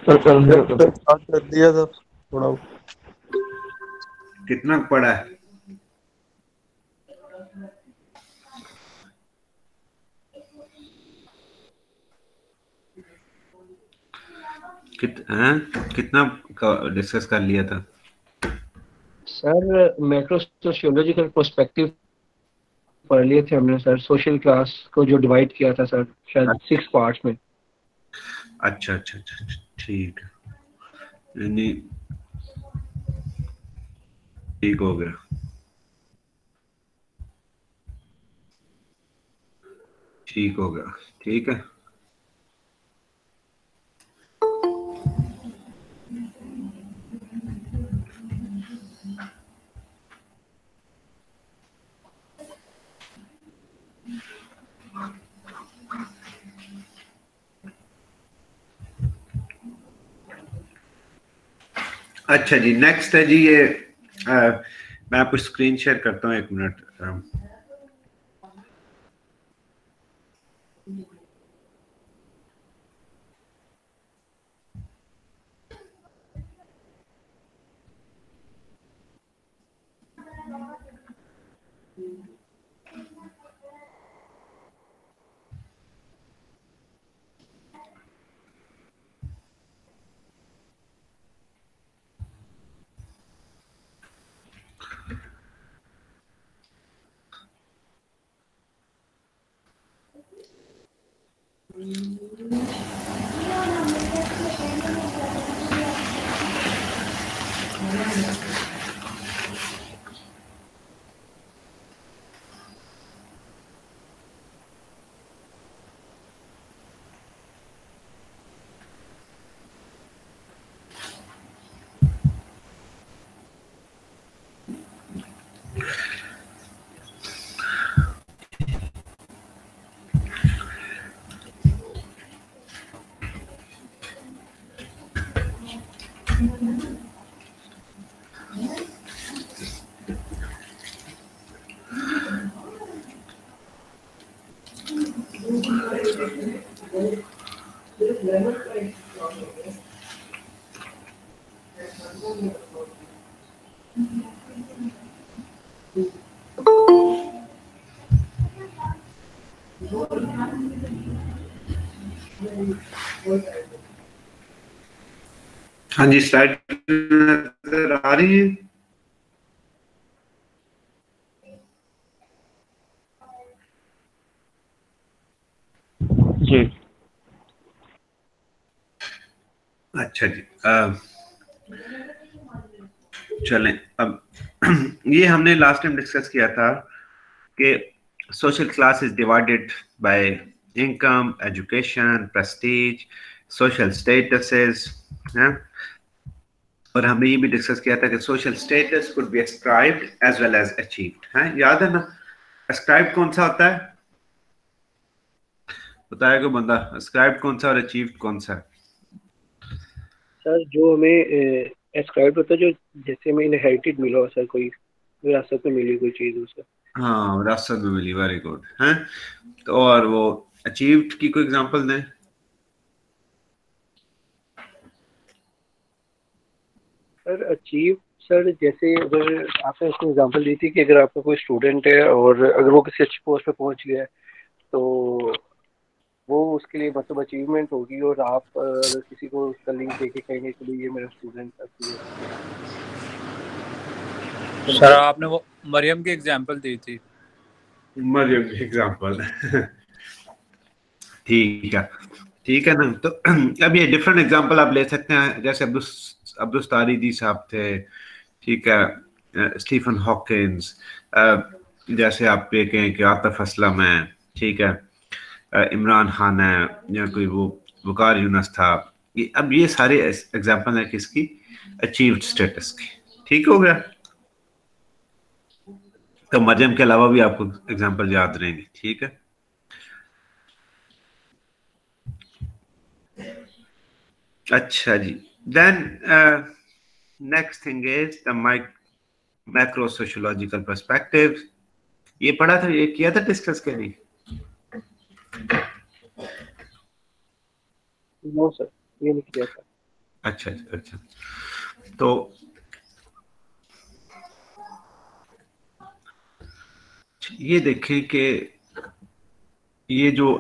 Sir start कर दिया था थोड़ा। कितना पड़ा है? कितना डिस्कस कर लिया था? सर मैक्रो सोशियोलॉजिकल पर्सपेक्टिव पढ़ लिए थे हमने सर, सोशल क्लास को जो डिवाइड किया था सर, शायद 6 पार्ट्स में। अच्छा अच्छा अच्छा अच्छा, ठीक है, यानी ठीक हो गया, ठीक हो गया, ठीक है। अच्छा जी, नेक्स्ट है जी ये मैं आपको स्क्रीन शेयर करता हूँ, एक मिनट। हाँ जी, स्लाइड नजर आ रही है? जी अच्छा जी, चलें अब ये हमने लास्ट टाइम डिस्कस किया था कि social class is divided by income, education, prestige, social statuses हैं। और हमने ये भी डिस्कस किया था कि social status could be ascribed as well as achieved, हैं, याद है ना? ascribed कौन सा होता है, बताया कोई बंदा? ascribed कौन सा और achieved कौन सा है? सर, जो हमें एस्क्राइब होता है, जो जैसे हमें इनहेरिटेड मिला हो सर, कोई विरासत में मिली कोई चीज़ उसे। हाँ, विरासत में मिली, वेरी गुड हैं। तो और वो अचीव्ड की कोई एग्जांपल दें? सर अचीव, सर जैसे अगर आपने उसको एग्जांपल दी थी कि अगर आपका कोई स्टूडेंट है और अगर वो किसी अच्छी पोस्ट पे पहुंच गया है, तो वो उसके लिए मतलब अचीवमेंट होगी। और आप अगर किसी को उसका लिंक देके कहेंगे कि भाई ये मेरा स्टूडेंट था, तो ये सर आपने वो मरियम की एग्जांपल दी थी। मरियम की एग्जांपल ठीक है, ठीक है ना? तो अब ये डिफरेंट एग्जांपल आप ले सकते हैं, जैसे अब्दुस्तारी जी साहब थे, ठीक है, स्टीफन हॉकिंस, जैसे आप ये कहें कि आतिफ असलम है, ठीक है, इमरान खान है, या कोई वो वकार यूनस था। अब ये सारे एग्जांपल हैं किसकी? अचीव्ड स्टेटस की। ठीक हो गया? तो मरियम के अलावा भी आपको एग्जांपल याद रहेंगे, ठीक है? अच्छा जी, then next thing is the macro sociological perspective. ये पढ़ा था, ये किया था डिस्कस के नहीं? नो सर, ये नहीं किया था। अच्छा अच्छा अच्छा। तो ये देखें कि ये जो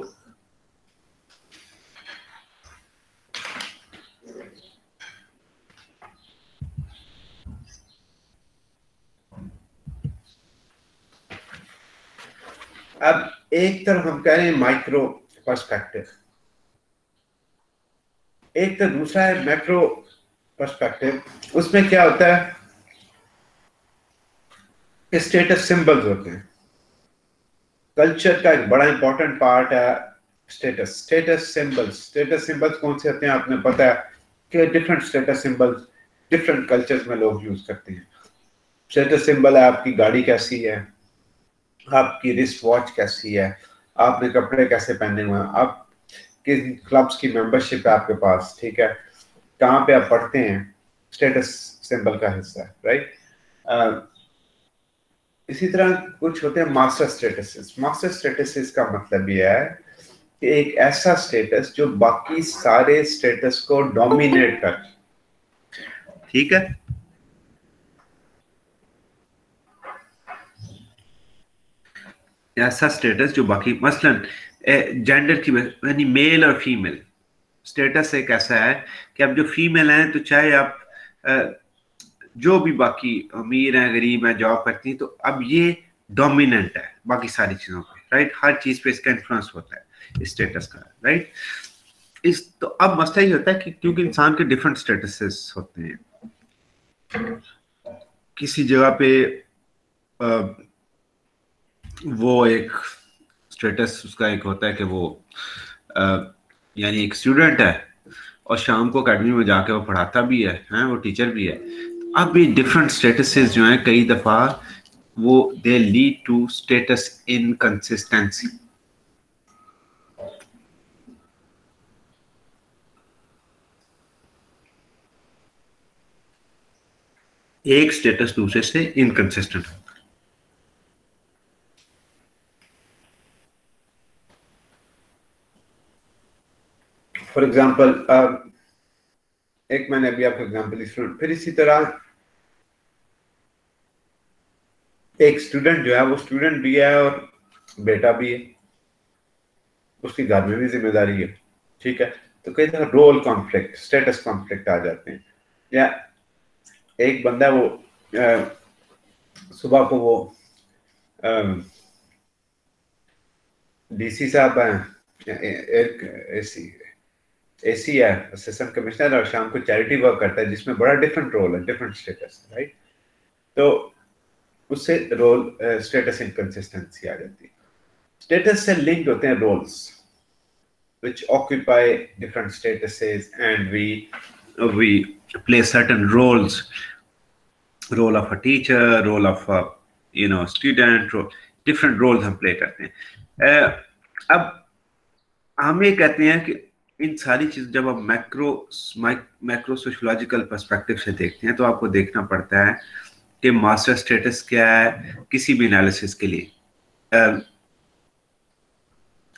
अब एक तरफ हम कह रहे हैं माइक्रो पर्सपेक्टिव, एक तो दूसरा है मैक्रो पर्सपेक्टिव। उसमें क्या होता है कि स्टेटस सिंबल्स होते हैं। कल्चर का एक बड़ा इंपॉर्टेंट पार्ट है status, status symbols. Status symbols कौन से होते हैं आपने पता है कि different status symbols different cultures में लोग यूज करते हैं। स्टेटस सिंबल है आपकी गाड़ी कैसी है, आपकी रिस्ट वॉच कैसी है, आपने कपड़े कैसे पहने हुए हैं, आप किस क्लब्स की मेंबरशिप है आपके पास, ठीक है, कहाँ पे आप पढ़ते हैं, स्टेटस सिंबल का हिस्सा है, राइट। इसी तरह कुछ होते हैं मास्टर स्टेटसेस। मास्टर स्टेटसेस का मतलब यह है कि एक ऐसा स्टेटस जो बाकी सारे स्टेटस को डोमिनेट कर, ठीक है। ऐसा स्टेटस जो बाकी मसलन जेंडर की यानी मेल और फीमेल स्टेटस एक ऐसा है कि अब जो फीमेल हैं तो चाहे आप जो भी बाकी अमीर हैं गरीब हैं जॉब करती हैं, तो अब ये डोमिनेंट है बाकी सारी चीजों पे, राइट। हर चीज पे इसका इन्फ्लुएंस होता है स्टेटस का, राइट। इस तो अब मसला ये होता है कि क्योंकि इंसान के डिफरेंट स्टेटसेस होते हैं, किसी जगह पे वो एक स्टेटस उसका एक होता है कि वो यानी एक स्टूडेंट है और शाम को अकेडमी में जाके वो पढ़ाता भी है वो टीचर भी है। अब ये डिफरेंट स्टेटसेस जो हैं कई दफा वो they lead to status inconsistency. एक स्टेटस दूसरे से इनकंसिस्टेंट। फॉर एग्जाम्पल एक मैंने अभी आपको एग्जाम्पल दी, फिर इसी तरह एक स्टूडेंट जो है वो स्टूडेंट भी है और बेटा भी है, उसकी घर में भी जिम्मेदारी है, ठीक है। तो कई तरह रोल कॉन्फ्लिक्ट, स्टेटस कॉन्फ्लिक्ट आ जाते हैं। या एक बंदा वो सुबह को वो डीसी साहब हैं, एक एसी है असिस्टेंट कमिश्नर, और शाम को चैरिटी वर्क करता है जिसमें बड़ा डिफरेंट रोल है, डिफरेंट स्टेटस, राइट। तो उससे रोल स्टेटस इनकंसिस्टेंसी आ जाती है। स्टेटस से लिंक्ड होते हैं roles which occupy different statuses, and we play certain roles, role of a teacher, role of a student, different roles हम play करते हैं। अब हम ये कहते हैं कि इन सारी चीज जब आप मैक्रो सोशोलॉजिकल पर्सपेक्टिव से देखते हैं तो आपको देखना पड़ता है कि मास्टर स्टेटस क्या है किसी भी एनालिसिस के लिए।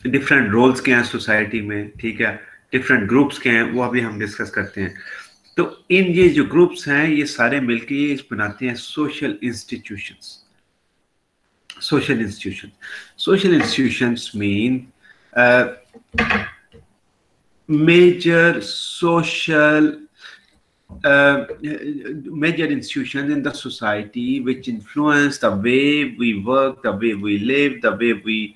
डिफरेंट रोल्स के हैं सोसाइटी में, ठीक है, डिफरेंट ग्रुप्स के हैं, वो अभी हम डिस्कस करते हैं। तो इन ये जो ग्रुप्स हैं ये सारे मिलकर ये बनाते हैं social institutions. Social institutions mean major social major institutions in the society which influence the way we work, the way we live, the way we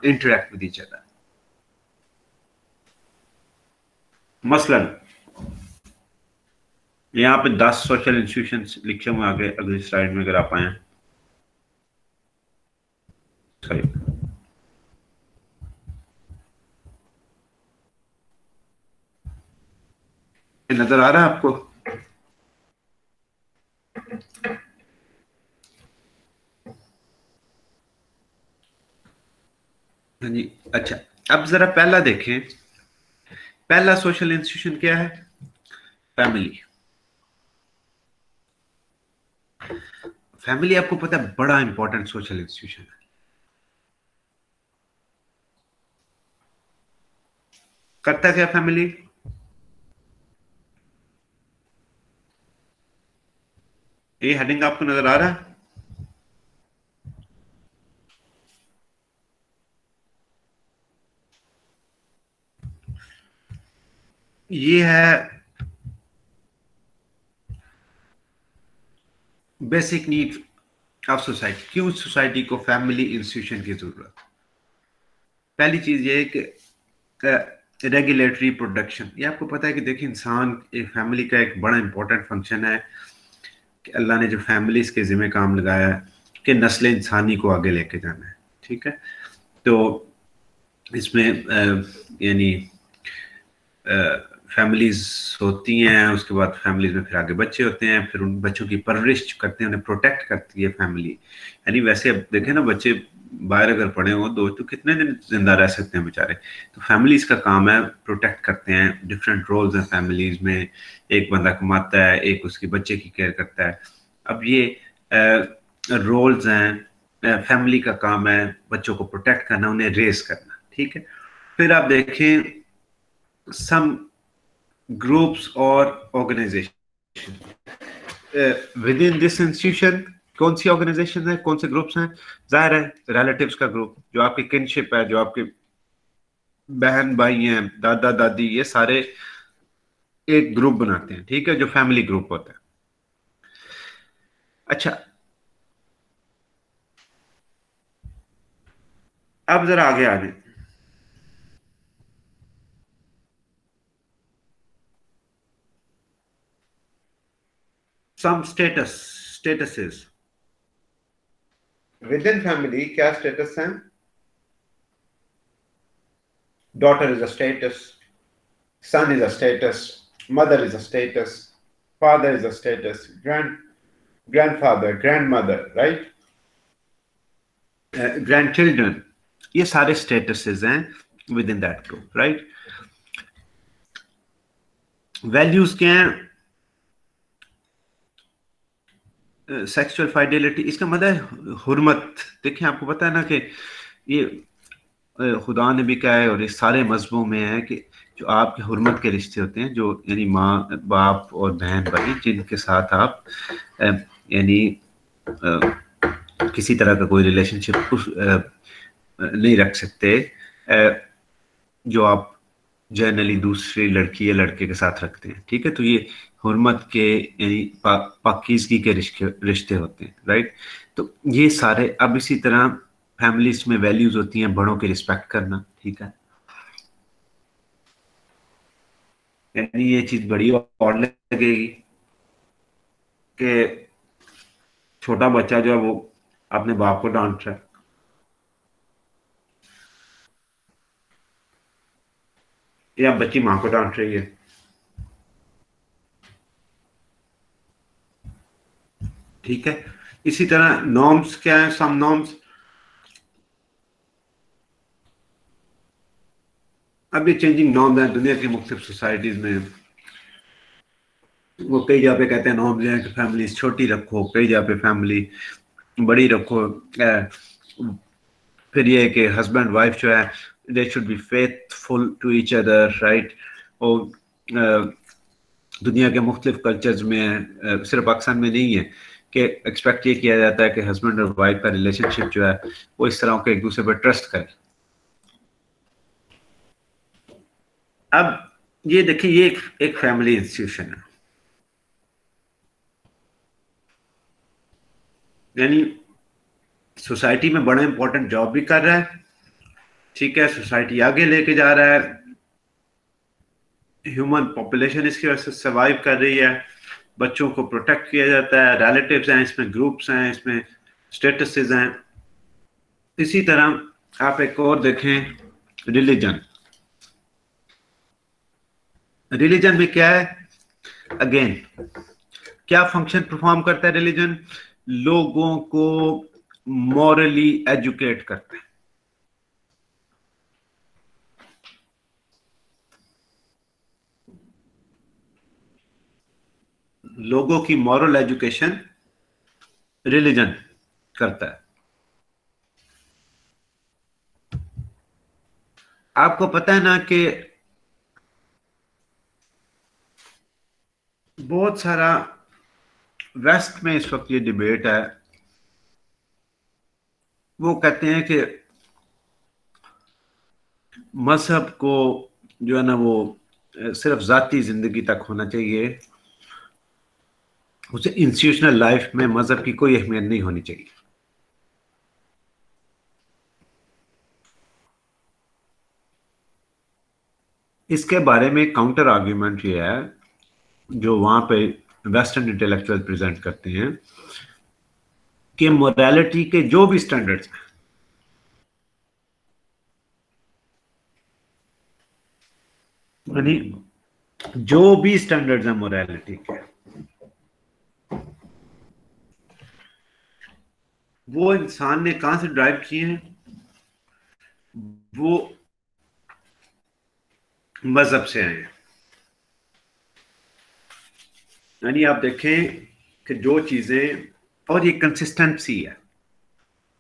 interact with each other. मसलन यहाँ पे 10 सोशल इंस्टीट्यूशंस लिखे हुए आगे अगली slide में अगर आप आए, सॉरी, नजर आ रहा है आपको? हाँ जी। अच्छा, अब जरा पहला देखें। पहला सोशल इंस्टीट्यूशन क्या है? फैमिली। फैमिली आपको पता है बड़ा इंपॉर्टेंट सोशल इंस्टीट्यूशन है। करता क्या फैमिली? ये हेडिंग आपको नजर आ रहा है? ये है बेसिक नीड ऑफ सोसाइटी। क्यों सोसाइटी को फैमिली इंस्टीट्यूशन की जरूरत? पहली चीज ये है कि रेगुलेटरी प्रोडक्शन। ये आपको पता है कि देखिए, इंसान एक फैमिली का एक बड़ा इंपॉर्टेंट फंक्शन है कि अल्लाह ने जो फैमिलीज के जिम्मे काम लगाया है कि नस्ल इंसानी को आगे लेके जाना है। ठीक है, तो इसमें यानी फैमिलीज होती हैं, उसके बाद फैमिलीज में फिर आगे बच्चे होते हैं, फिर उन बच्चों की परवरिश करते हैं, उन्हें प्रोटेक्ट करती है फैमिली। यानी वैसे अब देखें ना, बच्चे बाहर अगर पड़े हों तो कितने दिन जिंदा रह सकते हैं बेचारे। तो फैमिलीज का काम है प्रोटेक्ट करते हैं। डिफरेंट रोल्स हैं फैमिलीज में, एक बंदा कमाता है, एक उसके बच्चे की केयर करता है। अब ये रोल्स हैं, फैमिली का काम है बच्चों को प्रोटेक्ट करना, उन्हें रेस करना। ठीक है, फिर आप देखें सम ग्रुप्स और organisation within this institution. कौन सी ऑर्गेनाइजेशन है, कौन से ग्रुप्स हैं? जाहिर है रिलेटिव्स का ग्रुप, जो आपकी किनशिप है, जो आपके बहन भाई हैं, दादा दादी, ये सारे एक ग्रुप बनाते हैं। ठीक है, जो फैमिली ग्रुप होता है। अच्छा, अब जरा आगे आ जाए। सम स्टेटसेस विद इन फैमिली। क्या स्टेटस है? Daughter is a status, son is a status, mother is a status, father is a status, grandfather, grandmother, right? Grandchildren, ये सारे स्टेटसेस हैं with in that group, right? Values क्या हैं? Sexual fidelity, इसका मतलब है हुर्मत। देखिए, आपको पता है ना कि ये खुदा ने भी कहा है और इस सारे मजहबों में है कि जो आपके हुर्मत के रिश्ते होते हैं, जो यानी माँ बाप और बहन भाई, जिनके साथ आप यानी किसी तरह का कोई रिलेशनशिप नहीं रख सकते, जो आप जनरली दूसरी लड़की या लड़के के साथ रखते हैं। ठीक है, तो ये हुर्मत के यानी पाकीज़गी के रिश्ते होते हैं, राइट? तो ये सारे, अब इसी तरह फैमिलीज में वैल्यूज होती हैं बड़ों की रिस्पेक्ट करना। ठीक है, यानी ये चीज बड़ी और लगेगी कि छोटा बच्चा जो है वो अपने बाप को डांट रहा है, या बच्ची माँ को डांट रही है। ठीक है, इसी तरह नॉर्म्स क्या है? सम नॉर्म्स। अब ये चेंजिंग नॉर्म्स हैं दुनिया की मुख्तलिफ सोसाइटीज में। वो कई जगह पे कहते हैं नॉर्म्स हैं कि फैमिली छोटी रखो, कई जगह पे फैमिली बड़ी रखो। फिर ये है कि हस्बैंड वाइफ जो है they should be faithful to each other, right? और दुनिया के मुख्तलिफ कल्चर्स में, सिर्फ पाकिस्तान में नहीं है, कि एक्सपेक्ट ये किया जाता है कि हस्बैंड और वाइफ का रिलेशनशिप जो है वो इस तरह के एक दूसरे पर ट्रस्ट करे। अब ये देखिए, ये एक फैमिली इंस्टीट्यूशन है, यानी सोसाइटी में बड़ा इंपॉर्टेंट जॉब भी कर रहा है। ठीक है, सोसाइटी आगे लेके जा रहा है, ह्यूमन पॉपुलेशन इसकी वजह से सर्वाइव कर रही है, बच्चों को प्रोटेक्ट किया जाता है, रिलेटिव्स हैं इसमें, ग्रुप्स हैं इसमें, स्टेटसेस हैं। इसी तरह आप एक और देखें, रिलीजन। रिलीजन में क्या है? अगेन, क्या फंक्शन परफॉर्म करता है रिलीजन? लोगों को मॉरली एजुकेट करता है। लोगों की मॉरल एजुकेशन रिलीजन करता है। आपको पता है ना कि बहुत सारा वेस्ट में इस वक्त ये डिबेट है, वो कहते हैं कि मजहब को जो है ना वो सिर्फ जाती जिंदगी तक होना चाहिए, उसे इंस्टीट्यूशनल लाइफ में मजहब की कोई अहमियत नहीं होनी चाहिए। इसके बारे में काउंटर आर्ग्यूमेंट ये है जो वहां पे वेस्टर्न इंटेलेक्चुअल प्रेजेंट करते हैं कि मोरालिटी के जो भी स्टैंडर्ड्स हैं, यानी जो भी स्टैंडर्ड्स हैं मोरालिटी के, वो इंसान ने कहां से ड्राइव किए हैं? वो मजहब से आए हैं। यानी आप देखें कि जो चीजें, और ये कंसिस्टेंसी है,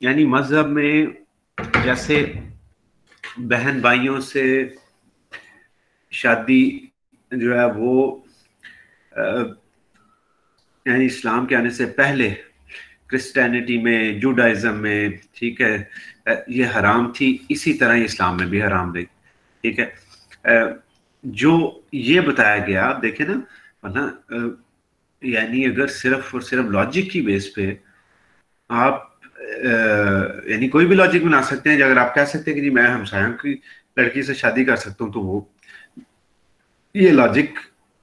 यानी मजहब में जैसे बहन भाइयों से शादी जो है वो यानी इस्लाम के आने से पहले क्रिश्चियनिटी में, जूडाइज्म में, ठीक है, ये हराम थी, इसी तरह इस्लाम में भी हराम रही। ठीक है, जो ये बताया गया, आप देखें ना, वरना यानी अगर सिर्फ और सिर्फ लॉजिक की बेस पे आप यानी कोई भी लॉजिक बना सकते हैं। अगर आप कह सकते हैं कि जी मैं हमसाया की लड़की से शादी कर सकता हूं, तो वो ये लॉजिक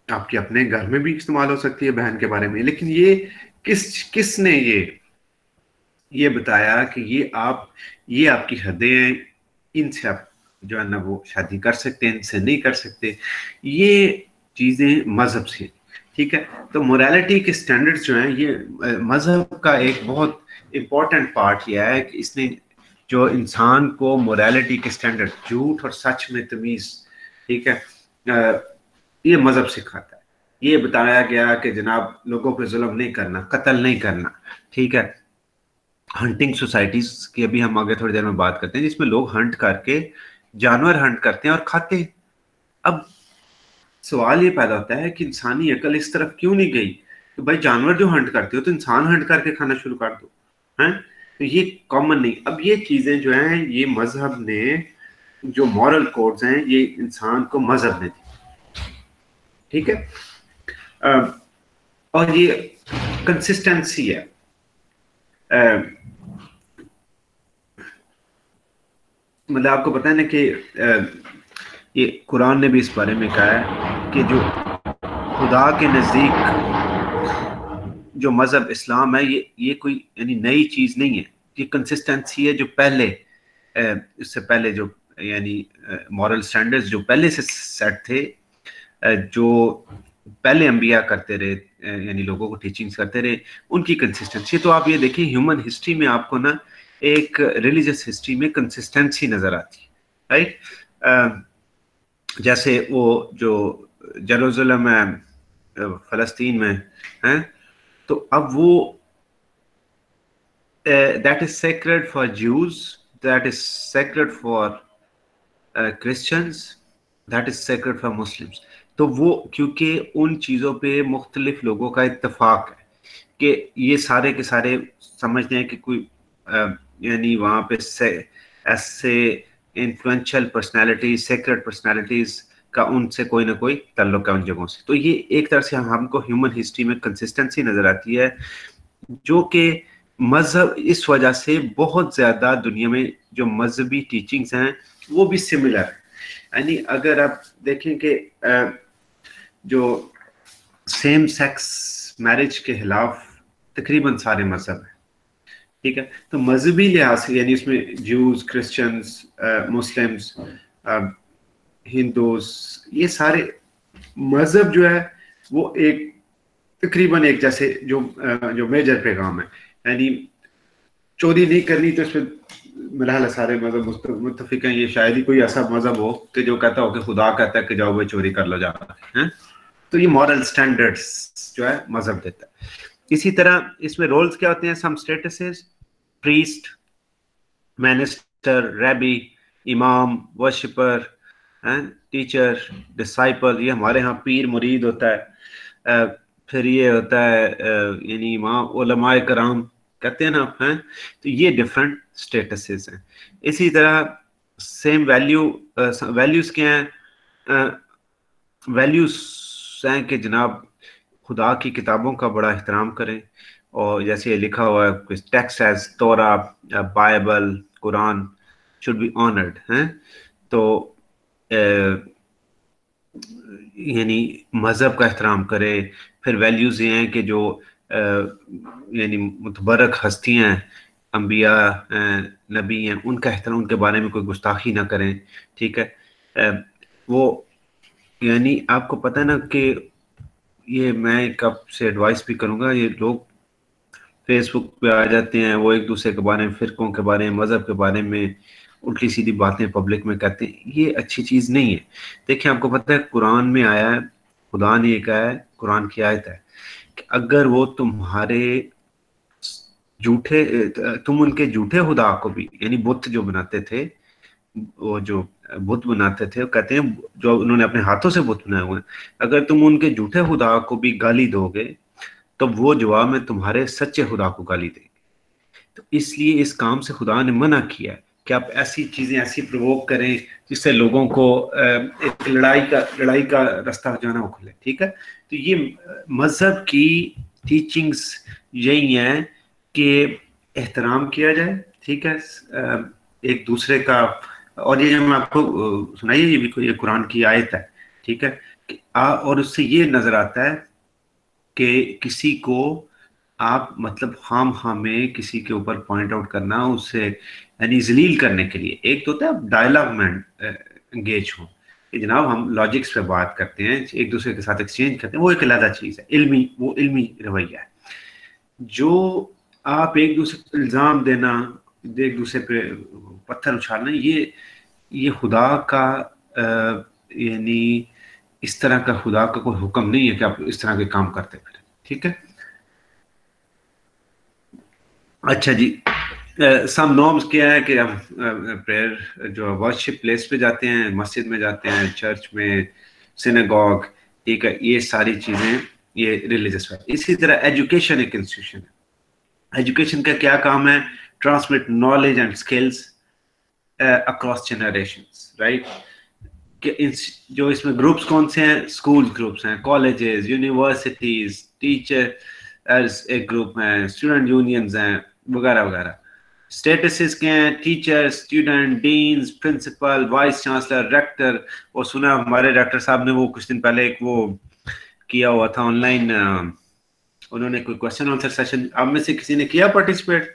आपके अपने घर में भी इस्तेमाल हो सकती है बहन के बारे में। लेकिन ये किसने ये बताया कि ये आपकी हदें हैं, इनसे आप जो है ना वो शादी कर सकते हैं, इनसे नहीं कर सकते। ये चीजें मजहब से, ठीक है। तो मोरालिटी के स्टैंडर्ड्स जो हैं, ये मजहब का एक बहुत इंपॉर्टेंट पार्ट यह है कि इसने जो इंसान को मोरालिटी के स्टैंडर्ड, झूठ और सच में तमीज, ठीक है, ये मजहब सिखाता है। ये बताया गया कि जनाब लोगों पे जुल्म नहीं करना, कत्ल नहीं करना, ठीक है। हंटिंग सोसाइटीज की अभी हम आगे थोड़ी देर में बात करते हैं, जिसमें लोग हंट करके जानवर हंट करते हैं और खाते हैं। अब सवाल ये पैदा होता है कि इंसानी अकल इस तरफ क्यों नहीं गई? तो भाई जानवर जो हंट करते हो तो इंसान हंट करके खाना शुरू कर दो, हैं? तो ये कॉमन नहीं। अब ये चीजें जो हैं, ये मजहब ने, जो मॉरल कोड्स हैं, ये इंसान को मजहब ने दी, ठीक है। और ये कंसिस्टेंसी है। मतलब आपको पता है ना कि ये कुरान ने भी इस बारे में कहा है कि जो खुदा के नज़दीक जो मज़हब इस्लाम है, ये कोई यानी नई चीज़ नहीं है, ये कंसिस्टेंसी है जो पहले इससे पहले जो यानी मॉरल स्टैंडर्ड्स जो पहले से सेट थे, जो पहले अंबिया करते रहे, यानी लोगों को टीचिंग्स करते रहे, उनकी कंसिस्टेंसी। तो आप ये देखिए ह्यूमन हिस्ट्री में आपको ना एक रिलीजियस हिस्ट्री में कंसिस्टेंसी नजर आती है, राइट। जैसे वो जो जेरूसलम है फलस्तीन में है, तो अब वो that is sacred for Jews, that is sacred for Christians, that is sacred for Muslims. तो वो क्योंकि उन चीज़ों पे मुख्तलिफ लोगों का इत्तेफाक है कि ये सारे के सारे समझते हैं कि कोई यानी वहाँ पे ऐसे इन्फ्लुएंशियल पर्सनैलिटीज, सेक्रेट पर्सनैलिटीज का उनसे कोई ना कोई ताल्लुक है उन जगहों से। तो ये एक तरह से हमको ह्यूमन हिस्ट्री में कंसिस्टेंसी नजर आती है, जो कि मजहब इस वजह से बहुत ज़्यादा दुनिया में जो मजहबी टीचिंग्स हैं वो भी सिमिलर है। यानी अगर आप देखें कि जो सेम सेक्स मैरिज के खिलाफ तकरीबन सारे मजहब हैं, ठीक है। तो मजहबी लिहाज से यानी उसमें ज्यूज, क्रिश्चियंस, मुस्लिम्स, हिंदूज, ये सारे मजहब जो है वो एक तकरीबन एक जैसे जो मेजर पैगाम है, यानी चोरी नहीं करनी, तो इसमें मेरा सारे मजहब मुत्तफिक हैं। ये शायद ही कोई ऐसा मजहब हो कि जो कहता हो कि खुदा कहता है कि जाओ भाई चोरी कर लो जा हैं। तो ये मॉरल स्टैंडर्ड्स जो है मजहब देता है। इसी तरह इसमें रोल्स क्या होते हैं? सम स्टेटसेस, प्रीस्ट, मिनिस्टर, रैबी, इमाम, वर्शिपर, टीचर, डिसाइपल। ये हमारे यहाँ पीर मुरीद होता है, फिर ये होता है यानी इमाम उलमाए कराम कहते हैं ना आप, हैं। तो ये डिफरेंट स्टेटसेस हैं। इसी तरह सेम वैल्यूज क्या हैं? वैल्यूज हैं कि जनाब खुदा की किताबों का बड़ा एहतराम करें, और जैसे ये लिखा हुआ है कुछ टेक्स्ट एज तोरा, Bible, Quran should be honoured हैं। तो यानी मज़हब का एहतराम करे। फिर वैल्यूज़ ये हैं कि जो यानी मुतबरक हस्तियाँ हैं, अम्बिया नबी हैं, उनका एहतराम, उनके बारे में कोई गुस्ताखी ना करें। ठीक है। वो यानी आपको पता है ना कि ये मैं कब से एडवाइस भी करूँगा, ये लोग फेसबुक पे आ जाते हैं, वो एक दूसरे के बारे में, फिरकों के बारे में, मज़हब के बारे में उल्टी सीधी बातें पब्लिक में कहते हैं। ये अच्छी चीज़ नहीं है। देखिए आपको पता है कुरान में आया है, खुदा ने ये कहा है, कुरान की आयत है कि अगर वो तुम्हारे झूठे तुम उनके झूठे खुदा को भी, यानी बुत जो बनाते थे, वो जो बुत बनाते थे, वो कहते हैं जो उन्होंने अपने हाथों से बुत बनाए हुए हैं, अगर तुम उनके झूठे खुदा को भी गाली दोगे तो वो जवाब में तुम्हारे सच्चे खुदा को गाली देंगे। तो इसलिए इस काम से खुदा ने मना किया है कि आप ऐसी चीजें ऐसी प्रवोक करें जिससे लोगों को एक लड़ाई का रास्ता जो है ना वो खुले। ठीक है। तो ये मजहब की टीचिंग्स यही है कि एहतराम किया जाए। ठीक है। एक दूसरे का, और ये जो मैं आपको सुनाइए, ये भी कोई कुरान की आयत है। ठीक है। और उससे ये नजर आता है कि किसी को आप मतलब खाम में किसी के ऊपर पॉइंट आउट करना, उससे यानी जलील करने के लिए, एक तो होता है डायलॉग में एंगेज हो कि जनाब हम लॉजिक्स पे बात करते हैं, एक दूसरे के साथ एक्सचेंज करते हैं, वो एक अलग चीज है, वो इल्मी रवैया है। जो आप एक दूसरे को इल्जाम देना, एक दूसरे पे पत्थर उछालना, ये खुदा का यानी इस तरह का खुदा का कोई हुक्म नहीं है कि आप इस तरह के काम करते फिर। ठीक है। अच्छा जी। सम नॉर्म्स क्या है कि हम प्रेयर जो वर्शिप प्लेस पे जाते हैं, मस्जिद में जाते हैं, चर्च में, सिनेगॉग, ठीक है, ये सारी चीजें ये रिलीजियस है। इसी तरह एजुकेशन एक इंस्टीट्यूशन है। एजुकेशन का क्या काम है? Transmit knowledge and skills across generations, right. जो इसमें ग्रुप्स कौन से हैं? स्कूल ग्रुप्स हैं, कॉलेजेस, यूनिवर्सिटीज, टीचर एक ग्रुप हैं, स्टूडेंट यूनियंस हैं, वगैरह वगैरह। स्टेटसेस क्या हैं? Teacher, student, deans, principal, vice chancellor, rector. और सुना हमारे डॉक्टर साहब ने वो कुछ दिन पहले एक वो किया हुआ था ऑनलाइन, उन्होंने कोई क्वेश्चन आंसर सेशन, आप में से किसी ने किया पार्टिसिपेट?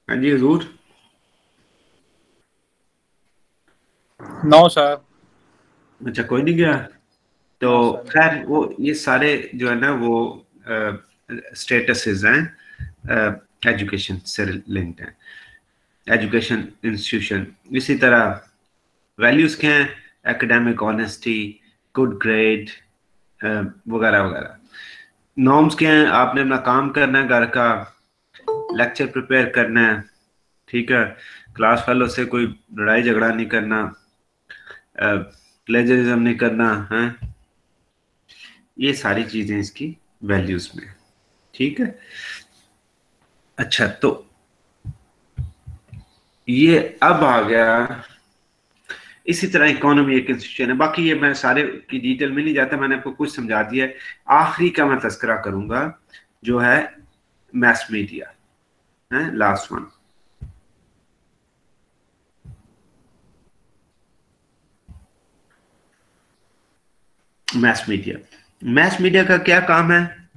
हाँ जी हजूर। No sir. अच्छा, कोई नहीं गया। तो नो सर। खैर वो ये सारे जो है ना वो स्टेटसेस हैं, एजुकेशन से लिंक्ड हैं, एजुकेशन इंस्टीट्यूशन। इसी तरह वैल्यूज क्या हैं? एकेडमिक ऑनेस्टी, गुड ग्रेड, वगैरह वगैरह। नॉर्म्स क्या हैं? आपने अपना काम करना है घर का, लेक्चर प्रिपेयर करना है, ठीक है, क्लास फेलो से कोई लड़ाई झगड़ा नहीं करना, प्लेजरिज्म नहीं करना है। ये सारी चीजें इसकी वैल्यूज में। ठीक है। अच्छा, तो ये अब आ गया। इसी तरह इकोनॉमी एक इंस्टीट्यूशन है। बाकी ये मैं सारे की डिटेल में नहीं जाता, मैंने आपको कुछ समझा दिया है। आखिरी का मैं तस्करा करूंगा जो है मैस मीडिया है, लास्ट वन। मैस मीडिया का क्या काम है?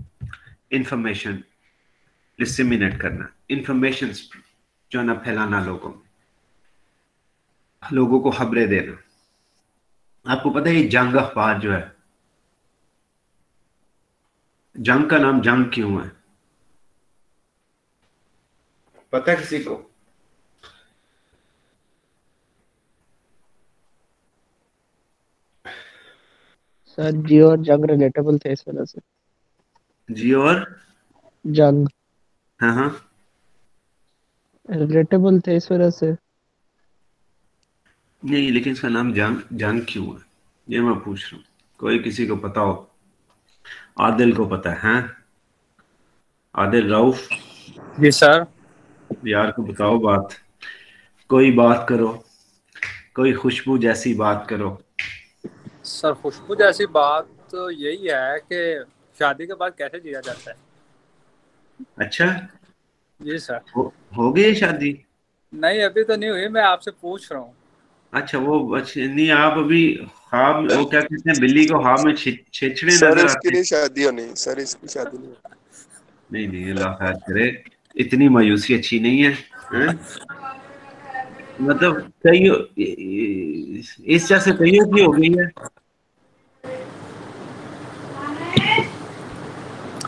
इंफॉर्मेशन डिसेमिनेट करना, इंफॉर्मेशन जो ना फैलाना, लोगों को खबरें देना। आपको पता है ये जंग अखबार जो है, जंग का नाम जंग क्यों है? पता है किसी को? सर जियो और जंग रिलेटेबल थे इस वजह से। जी और जंग हाँ हाँ। रिलेटेबल थे इस वजह से। नहीं, लेकिन इसका नाम जंग जंग क्यों है, ये मैं पूछ रहा हूँ। कोई किसी को पता हो? आदिल को पता है? हैं? आदिल रऊफ, जी सर। यार को बताओ बात, कोई बात करो, कोई खुशबू जैसी बात करो। सर खुशबू जैसी बात तो यही है कि शादी के बाद कैसे जिया जाता है। अच्छा, जी सर। हो गई है शादी? नहीं अभी तो नहीं हुई, मैं आपसे पूछ रहा हूँ। अच्छा, वो अच्छा नहीं, आप अभी ख्वाब वो क्या कहते हैं, बिल्ली को ख्वाब में छेछड़े सर नजर उसकी आते हैं। नहीं शादी होनी, सर इसकी शादी नहीं होनी। नहीं नहीं, अल्लाह खैर करे, इतनी मायूसी अच्छी नहीं है, हैं? मतलब कई इस जैसे कईयों की हो गई है।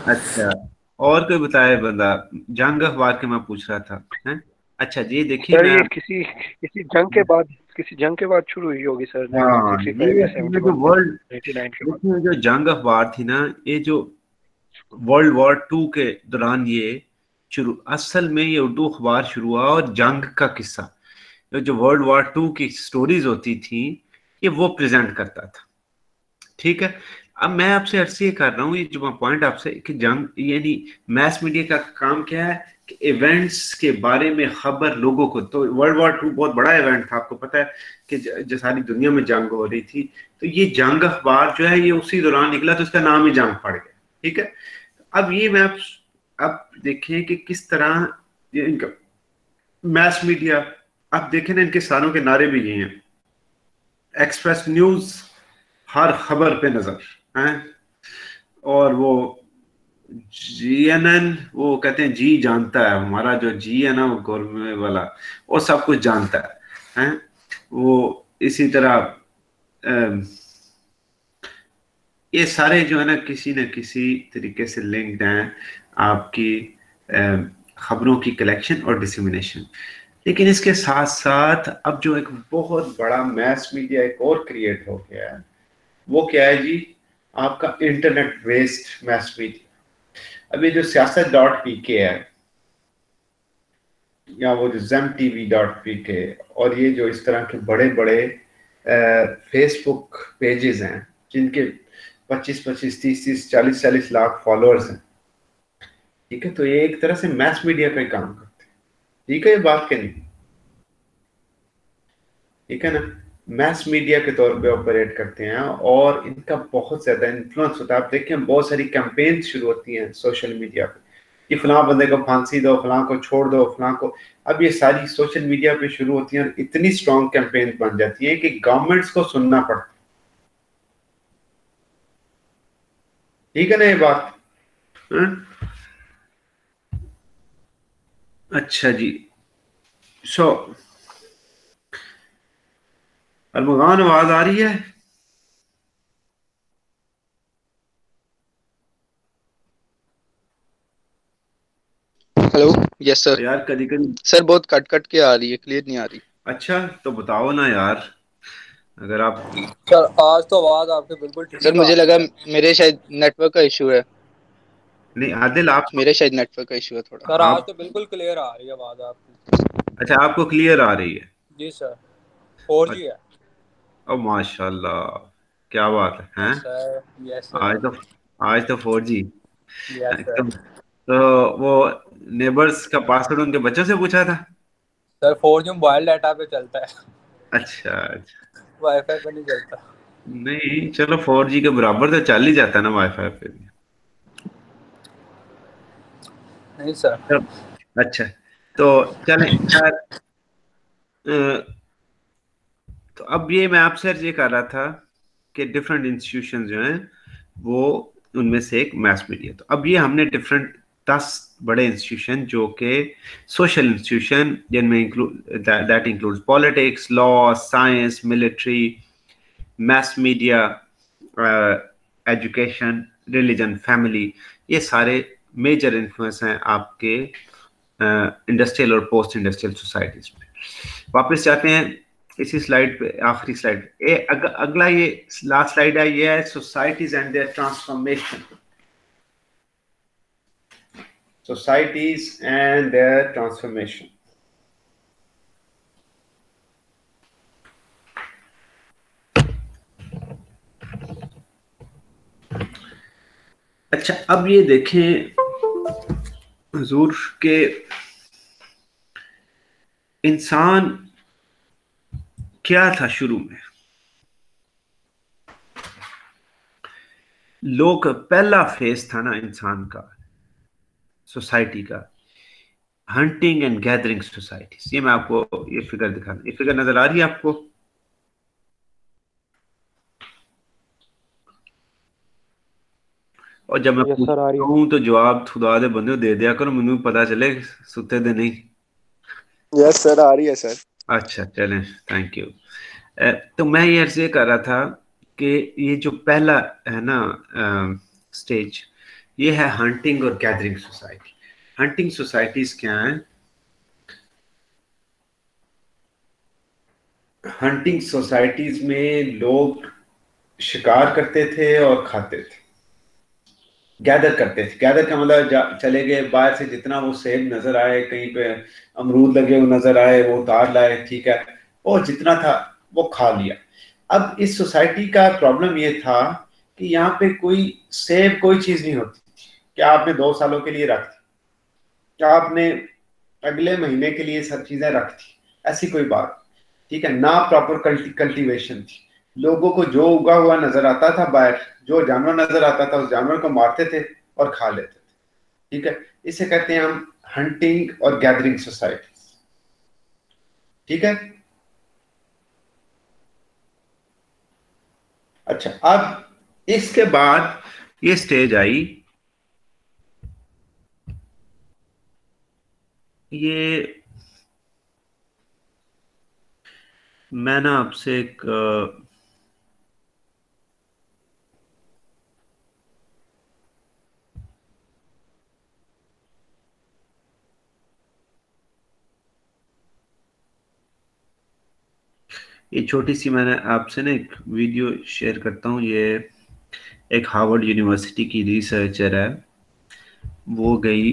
अच्छा, और कोई बताए बंदा? जंग अखबार के मैं पूछ रहा था, हैं? अच्छा जी, देखिए सर मैं ये किसी किसी जंग के बाद, किसी जंग के बाद शुरू हुई होगी सर, हाँ, 1965 ये या असल में जो 71 के, वर्ल्ड 99 के बाद। देखिए जो जंग अखबार थी ना, ये जो वर्ल्ड वॉर 2 के दौरान ये शुरू, असल में ये उर्दू अखबार शुरू हुआ, और जंग का किस्सा, जो वर्ल्ड वॉर 2 की स्टोरीज होती थी, ये वो प्रेजेंट करता था। ठीक है, अब मैं आपसे अर्ज ये कर रहा हूँ, ये जो मैं पॉइंट आपसे कि जंग यानी मैस मीडिया का काम क्या है कि इवेंट्स के बारे में खबर लोगों को, तो वर्ल्ड वॉर 2 बहुत बड़ा इवेंट था, आपको पता है कि जो सारी दुनिया में जंग हो रही थी, तो ये जंग अखबार जो है ये उसी दौरान निकला, तो इसका नाम ही जंग पड़ गया। ठीक है, अब ये मैं अब देखें कि किस तरह ये इनका मैस मीडिया, अब देखें ना, इनके सारों के नारे भी ये हैं, एक्सप्रेस न्यूज, हर खबर पे नजर है, और वो जीएनएन, वो कहते हैं जी जानता है, हमारा जो जी है ना वो गौरमेंट वाला, वो सब कुछ जानता है, वो इसी तरह ये सारे जो है ना किसी न किसी तरीके से लिंक्ड हैं आपकी खबरों की कलेक्शन और डिसमिनेशन। लेकिन इसके साथ साथ अब जो एक बहुत बड़ा मैस मीडिया एक और क्रिएट हो गया है, वो क्या है जी? आपका इंटरनेट बेस्ड मैस मीडिया। अब ये जो siyaset.pk है, या वो जो ZemTV.pk, और ये जो इस तरह के बड़े बड़े फेसबुक पेजेस हैं जिनके 25-25, 30-30, 40-40 लाख फॉलोअर्स हैं, ठीक है, तो ये एक तरह से मैस मीडिया का ही काम करते हैं। ठीक है, ये बात क्या नहीं, ठीक है ना, मैस मीडिया के तौर पे ऑपरेट करते हैं, और इनका बहुत ज्यादा इन्फ्लुएंस होता है। आप देखें बहुत सारी कैंपेन शुरू होती हैं सोशल मीडिया पे कि फलां बंदे को फांसी दो, फलां को छोड़ दो, फलां को, अब ये सारी सोशल मीडिया पे शुरू होती हैं, और इतनी स्ट्रॉन्ग कैंपेन बन जाती है कि गवर्नमेंट्स को सुनना पड़ता है। ठीक है ना ये बात? हाँ? अच्छा जी, सो अरमगान आवाज आ रही है? हेलो। Yes sir. यार कभी कभी, सर बहुत कट कट के आ रही है, क्लियर नहीं आ रही। अच्छा तो बताओ ना यार, अगर आप, सर आज तो आवाज आपकी बिल्कुल सर ठीक आ मुझे रही लगा है। मेरे शायद नेटवर्क का इशू है। नहीं आदिल आप मेरे शायद नेटवर्क का इशू है थोड़ा। सर आज आप तो बिल्कुल क्लियर आ रही है आवाज आपकी। अच्छा, आपको क्लियर आ रही है? जी सर, 4G है। ओ माशाल्लाह, क्या बात है, हैं? Yes sir. Yes sir. आज तो, आज तो 4G यस सर। एकदम। तो वो नेबर्स का पासवर्ड उनके बच्चों से पूछा था? सर 4G मोबाइल डाटा पे चलता है, अच्छा अच्छा, वाईफाई पे नहीं चलता। नहीं चलो 4G के बराबर तो चल ही जाता है ना वाईफाई पे भी। नहीं सर। तब अच्छा, तो चलें खैर, अ, तो अब ये मैं आपसे अर्ज ये कर रहा था कि डिफरेंट इंस्टीट्यूशन जो हैं वो, उनमें से एक मैस मीडिया, तो अब ये हमने डिफरेंट 10 बड़े इंस्टीट्यूशन जो कि सोशल इंस्टीट्यूशन, जिनमें include that includes politics, law, science, military, mess media, education, religion, family, ये सारे मेजर इन्फ्लुएंस हैं आपके इंडस्ट्रियल और पोस्ट इंडस्ट्रियल सोसाइटीज में। वापस जाते हैं इसी स्लाइड पे, आखिरी स्लाइड पे, अगला ये लास्ट स्लाइड है, ये है societies and their transformation. Societies and their transformation. अच्छा, अब ये देखें हुजूर के इंसान क्या था शुरू में। लोग पहला फेस था ना इंसान का, सोसाइटी का, हंटिंग एंड गैदरिंग सोसाइटीज। ये मैं आपको ये फिगर दिखा दूं। ये फिगर नजर आ रही है आपको? और जब मैं पूछता हूं तो जवाब खुदा दे बंदे दे दिया करो, मैनू पता चले सुते दे नहीं। यस सर, आ रही है सर। अच्छा चलें, थैंक यू। तो मैं ये अर्ज कर रहा था कि ये जो पहला है ना स्टेज, ये है हंटिंग और गैदरिंग सोसाइटी। हंटिंग सोसाइटीज क्या हैं? हंटिंग सोसाइटीज में लोग शिकार करते थे और खाते थे, गैदर करते थे। गैदर का मतलब चले गए बाहर से, जितना वो सेब नजर आए, कहीं पे अमरूद लगे हुए नजर आए, वो उतार लाए, ठीक है, और जितना था वो खा लिया। अब इस सोसाइटी का प्रॉब्लम ये था कि यहाँ पे कोई सेव कोई चीज नहीं होती थी। क्या आपने 2 सालों के लिए रख दी? क्या आपने अगले महीने के लिए सब चीजें रख दी? ऐसी कोई बात, ठीक है ना। प्रॉपर कल्टीवेशन थी। लोगों को जो उगा हुआ नजर आता था बाहर, जो जानवर नजर आता था, उस जानवर को मारते थे और खा लेते थे, ठीक है। इसे कहते हैं हम हंटिंग और गैदरिंग सोसाइटी, ठीक है। अच्छा, अब इसके बाद ये स्टेज आई, ये मैं ना आपसे एक ये छोटी सी मैंने आपसे ना एक वीडियो शेयर करता हूँ। ये एक हार्वर्ड यूनिवर्सिटी की रिसर्चर है, वो गई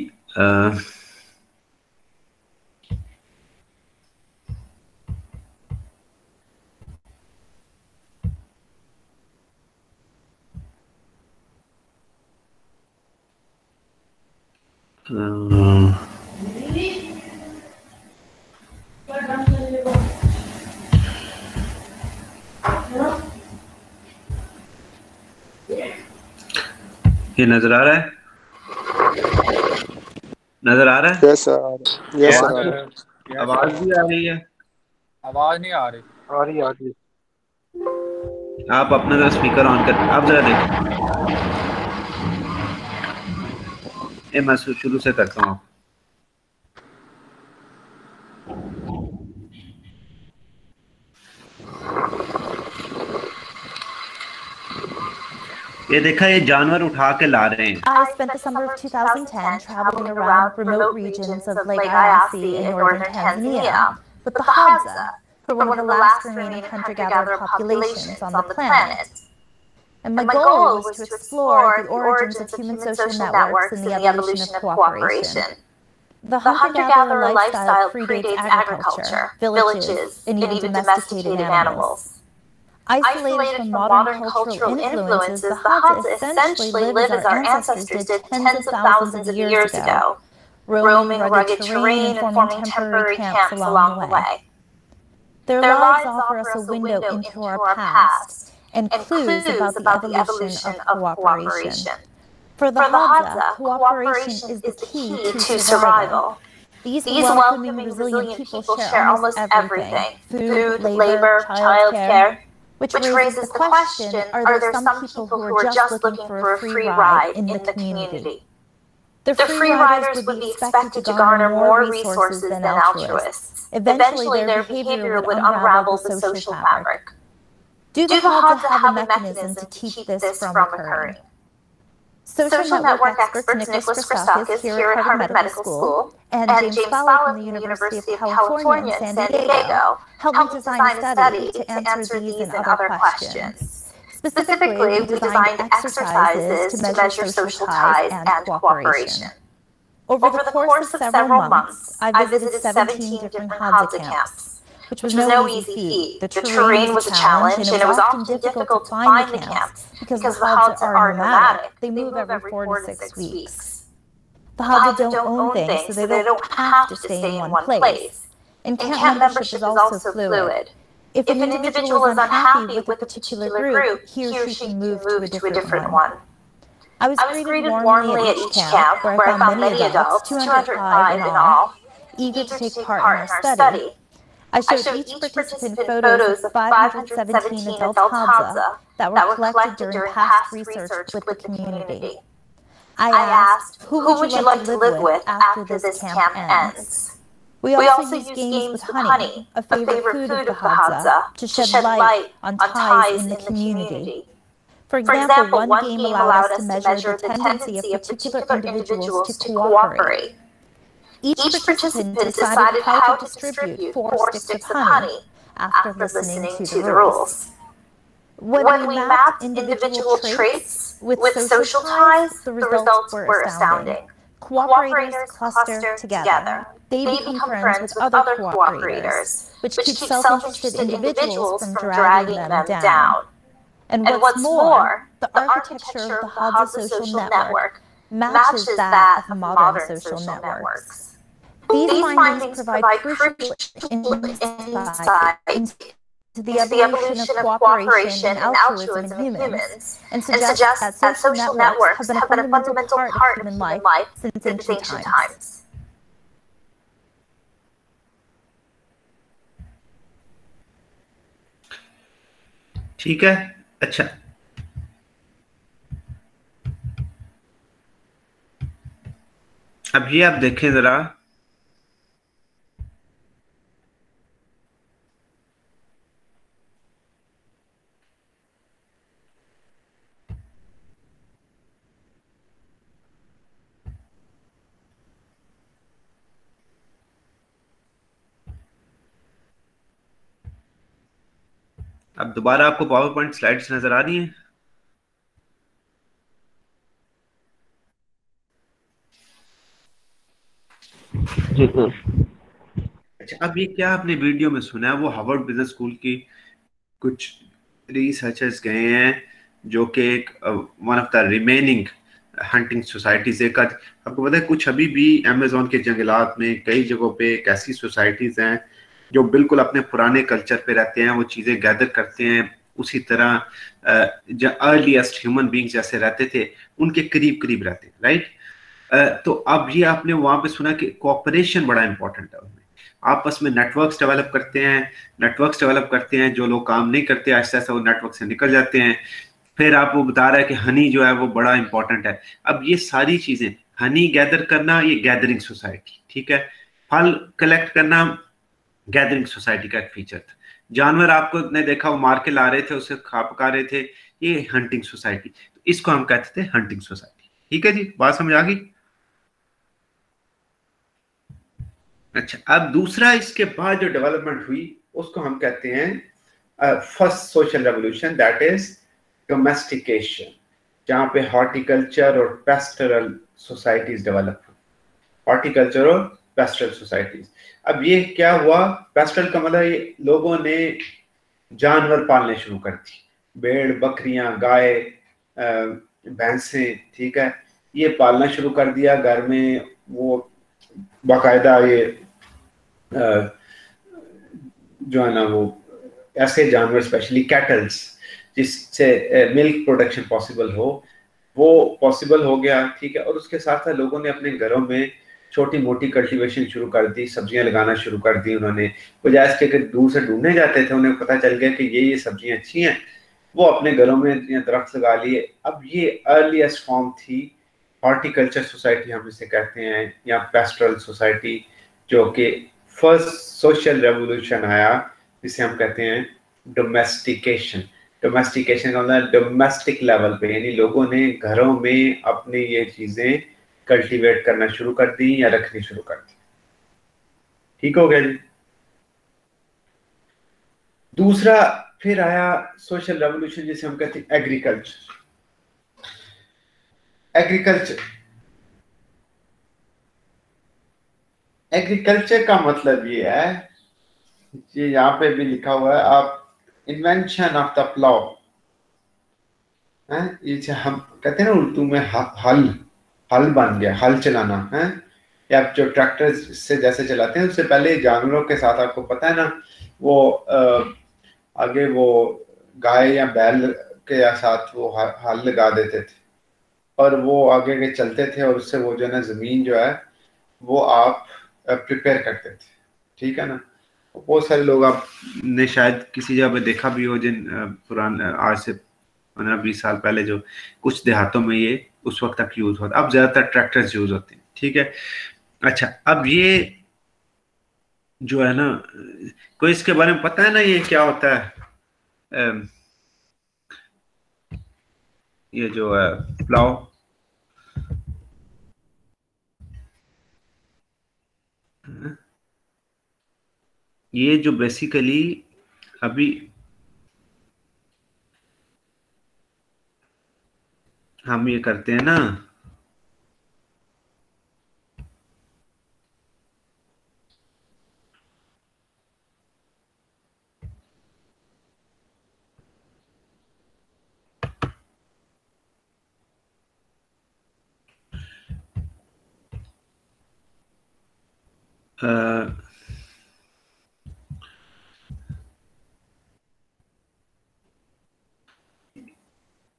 ये नजर आ रहा है? नजर आ रहा है? Yes sir, yes sir. आवाज भी आ रही है? आवाज नहीं आ रही। आ रही आ रही। आप अपना जरा स्पीकर ऑन कर, आप जरा देखो। ये मैं शुरू से करता हूँ। ये देखा, ये जानवर उठा के ला रहे हैं। I spent the summer of 2010 traveling around remote regions of Lake Eyasi in northern Tanzania with the Hadza, who are one of the last remaining hunter-gatherer populations on the planet. And my goal was to explore the origins of human social networks and the evolution of cooperation. The hunter-gatherer lifestyle predates agriculture, villages, and even domesticated animals. Isolated from modern cultural influences, the Hadza essentially live as our ancestors did tens of thousands of years ago, roaming rugged terrain and forming temporary camps along the way. Their lives offer us a window into our past and clues about the evolution of cooperation. For the Hadza, cooperation is the key to survival. These welcoming, resilient people share almost everything: food, labor, childcare. Which raises the question, are there some people who are just looking for a free ride in the community? The free riders would be expected to garner more resources than altruists. Eventually, their behavior would unravel the social fabric. Do the Hadza have a mechanism to keep this from occurring? Social network expert Nicholas Christakis here at Harvard Medical School and James Fowler from the University of California in San Diego helped me design a study to answer these and other questions. Specifically, we designed exercises to measure social ties and cooperation. Over the course of several months, I visited 17 different Hadza camps. which was no easy feat. The terrain was a challenge, and it was often difficult to find the camps because the Hadza are nomadic. They move every 4 to 6 weeks. The Hadza don't own things, so they don't have to stay in one place. And camp membership is also fluid. If an individual is unhappy with a particular group, he or she can move to a different one. I was greeted warmly at each camp, where I found many adults, 205 in all, eager to take part in our study. I showed each participant photos of 517 adult Hadza that were collected during past research with the community. I asked, who would you like to live with after this camp ends? We also use games with honey, a favorite food of the Hadza, to shed light on ties in the community. For example, one game allowed us to measure the tendency of particular individuals to cooperate. Each participant decided how to distribute 4 sticks of honey after listening to the rules. When we mapped individual traits with social ties, the results were astounding. Cooperators cluster together. They become friends with other cooperators, which keeps self-interested individuals from dragging them down. And what's more, the architecture of the Hadza social network matches that of modern social networks. These findings provide crucial insight into the evolution of cooperation and altruism in humans, and suggest that social networks have been a fundamental part of human life since ancient times. ठीक है, अच्छा अब ये आप देखें जरा, अब दोबारा आपको पावर पॉइंट स्लाइड्स नजर आ रही हैं? अच्छा, अब ये क्या आपने वीडियो में सुना है, वो हार्वर्ड बिजनेस स्कूल की कुछ रिसर्चर्स गए हैं जो कि एक one of the remaining hunting societies, एक आपको पता है कुछ अभी भी अमेज़न के जंगलात में कई जगहों पे एक ऐसी सोसाइटीज हैं जो बिल्कुल अपने पुराने कल्चर पे रहते हैं, वो चीज़ें गैदर करते हैं उसी तरह जो अर्लीस्ट ह्यूमन बींग्स जैसे रहते थे उनके करीब करीब रहते हैं, राइट। तो अब ये आपने वहाँ पे सुना कि कोऑपरेशन बड़ा इंपॉर्टेंट है, उनमें आपस में नेटवर्क्स डेवलप करते हैं, जो लोग काम नहीं करते आहिस्ता आहिस्ता वो नेटवर्क से निकल जाते हैं। फिर आप वो बता रहा है कि हनी जो है वो बड़ा इंपॉर्टेंट है। अब ये सारी चीज़ें, हनी गैदर करना ये गैदरिंग सोसाइटी, ठीक है, फल कलेक्ट करना गैदरिंग सोसाइटी का एक फीचर था, जानवर आपको ने देखा वो मार के ला रहे थे, उसे खा पका रहे थे, ये हंटिंग सोसाइटी, तो इसको हम कहते थे हंटिंग सोसाइटी। ठीक है जी, बात समझ आ गई? अच्छा, अब दूसरा इसके बाद जो डेवलपमेंट हुई उसको हम कहते हैं first social revolution, that is domestication, जहां पे हॉर्टिकल्चर और पेस्टरल सोसाइटीज डेवलप हुई, हॉर्टिकल्चर और पेस्टरल सोसाइटीज। अब ये क्या हुआ, पेस्टरल का मतलब ये लोगों ने जानवर पालने शुरू कर दी, भेड़ बकरियां गाय भैंसें, ठीक है, ये पालना शुरू कर दिया घर में। वो बाकायदा ये जो है ना वो ऐसे जानवर स्पेशली कैटल्स जिससे मिल्क प्रोडक्शन पॉसिबल हो, वो पॉसिबल हो गया, ठीक है। और उसके साथ साथ लोगों ने अपने घरों में छोटी मोटी कल्टीवेशन शुरू कर दी, सब्जियां लगाना शुरू कर दी उन्होंने, बजाय इसके कि दूर से ढूंढने जाते थे, उन्हें पता चल गया कि ये सब्जियां अच्छी हैं, वो अपने घरों में दरख्त लगा लिए। अब ये अर्लीस्ट फॉर्म थी हॉर्टिकल्चर सोसाइटी हम इसे कहते हैं, या पेस्टरल सोसाइटी, जो कि फर्स्ट सोशल रेवोल्यूशन आया जिसे हम कहते हैं डोमेस्टिकेशन। डोमेस्टिकेशन का मतलब डोमेस्टिक लेवल पे, यानी लोगों ने घरों में अपनी ये चीजें कल्टीवेट करना शुरू कर दी या रखनी शुरू कर दी। ठीक हो गया जी। दूसरा फिर आया सोशल रेवोल्यूशन जिसे हम कहते हैं एग्रीकल्चर। एग्रीकल्चर का मतलब ये है ये यहाँ पे भी लिखा हुआ है, आप इन्वेंशन ऑफ द प्लाउ है, ये हम कहते हैं ना उर्दू में हल, हल बन गया, हल चलाना है। या आप जो ट्रैक्टर से जैसे चलाते हैं उससे पहले जानवरों के साथ, आपको पता है ना, वो आगे वो गाय या बैल के साथ वो हल लगा देते थे और वो आगे आगे चलते थे और उससे वो जो है ना जमीन जो है वो आप प्रिपेयर करते थे, ठीक है ना। बहुत सारे लोग आपने शायद किसी जगह पे देखा भी हो, जिन पुराने आज से 15-20 साल पहले जो कुछ देहातों में ये उस वक्त तक यूज होता, अब ज्यादातर ट्रैक्टर्स यूज होते हैं, ठीक है। अच्छा, अब ये जो है ना, कोई इसके बारे में पता है ना ये क्या होता है? ये जो है प्लाउ, ये जो बेसिकली अभी हम ये करते हैं ना,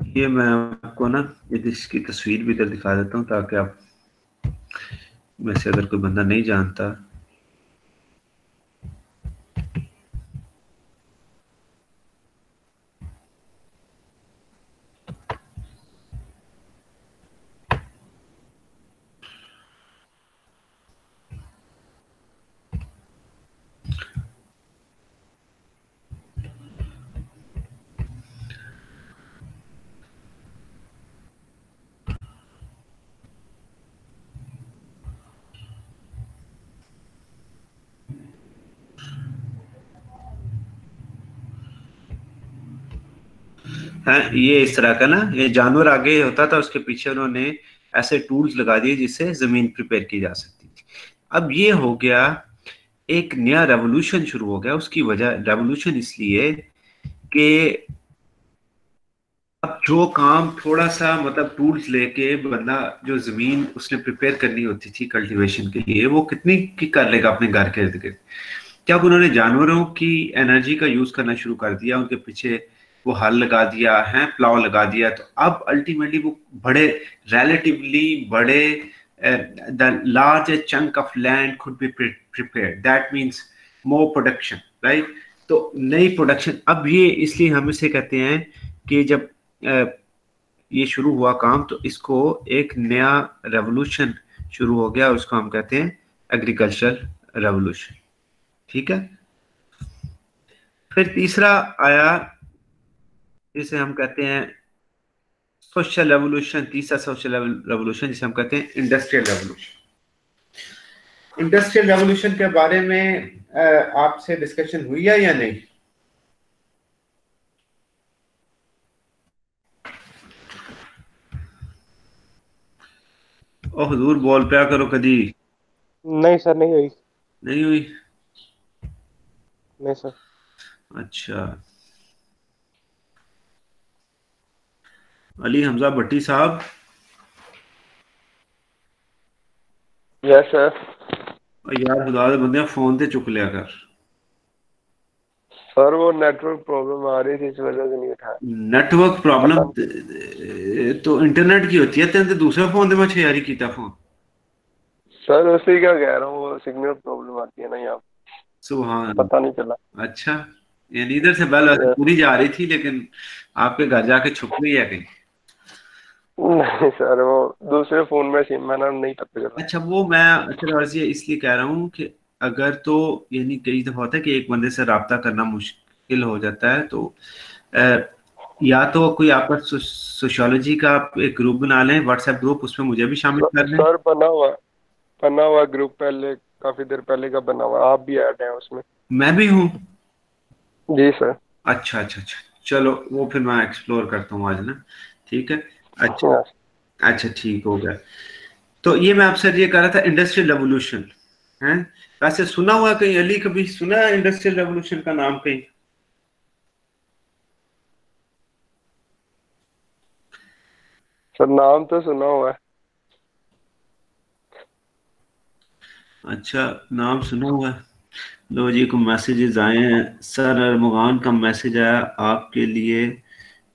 ये मैं आपको ना इसकी तस्वीर भी इधर दिखा देता हूँ ताकि आप में से अगर कोई बंदा नहीं जानता, है ये इस तरह का ना, ये जानवर आगे होता था, उसके पीछे उन्होंने ऐसे टूल्स लगा दिए जिससे जमीन प्रिपेयर की जा सकती थी। अब ये हो गया, एक नया रेवोल्यूशन शुरू हो गया। उसकी वजह रेवोल्यूशन इसलिए कि अब जो काम थोड़ा सा मतलब टूल्स लेके बंदा जो जमीन उसने प्रिपेयर करनी होती थी कल्टीवेशन के लिए, वो कितनी की कर लेगा अपने घर के इर्द गिर्द। जब उन्होंने जानवरों की एनर्जी का यूज करना शुरू कर दिया, उनके पीछे वो हल लगा दिया है, प्लाव लगा दिया, तो अब अल्टीमेटली वो बड़े रिलेटिवली बड़े the large chunk of land could be prepared, that means more production, right. तो नई प्रोडक्शन, अब ये इसलिए हम इसे कहते हैं कि जब ये शुरू हुआ काम तो इसको एक नया रेवोल्यूशन शुरू हो गया, उसको हम कहते हैं एग्रीकल्चरल रेवोल्यूशन, ठीक है। फिर तीसरा आया जिसे हम कहते हैं सोशल रेवोल्यूशन, तीसरा सोशल रेवोल्यूशन जिसे हम कहते हैं इंडस्ट्रियल रेवोल्यूशन। इंडस्ट्रियल रेवोल्यूशन के बारे में आपसे डिस्कशन हुई है या नहीं? ओ हुजूर बोल पिया करो कदी। नहीं सर, नहीं हुई। नहीं हुई? नहीं सर। अच्छा, अली हमजा भट्टी साहब। Yes sir. यार खुदा दे बंदे फोन ते चुक लिया कर। सर वो नेटवर्क प्रॉब्लम आ रही थी, इस वजह से नहीं उठाया। नेटवर्क प्रॉब्लम तो इंटरनेट की होती है, तेरे दूसरे फोन दे मैं यारी कीता फोन। सर उसी का कह रहा हूँ, वो सिग्नल प्रॉब्लम आती है ना यहाँ, सुभान, पता नहीं चला। अच्छा, यानी इधर से बेल पूरी जा रही थी लेकिन आपके घर जाके छुप गई है कहीं? नहीं सर, वो दूसरे फोन में सिम है ना, नहीं पता चला। अच्छा, वो मैं अच्छा इसलिए कह रहा हूँ कि अगर तो यानी कई दफा होता है कि एक बंदे से राब्ता करना मुश्किल हो जाता है, तो या तो कोई आपका सोशियोलॉजी का एक ग्रुप बना लें, व्हाट्सएप ग्रुप, उसमें मुझे भी शामिल कर लें। सर बना हुआ ग्रुप पहले, काफी देर पहले का बना हुआ, आप भी ऐड हैं उसमें। मैं भी हूँ? जी सर। अच्छा अच्छा अच्छा, चलो वो फिर मैं एक्सप्लोर करता हूँ आज ना, ठीक है। अच्छा अच्छा, ठीक हो गया। तो ये मैं आपसे ये कह रहा था इंडस्ट्रियल रेवोल्यूशन है। वैसे सुना हुआ कहीं अली, कभी सुना है इंडस्ट्रियल रेवोल्यूशन का नाम कहीं? सर नाम तो सुना हुआ है। अच्छा, नाम सुना हुआ है। लो जी, को मैसेजेस आए हैं। सर अरमगान का मैसेज आया आपके लिए।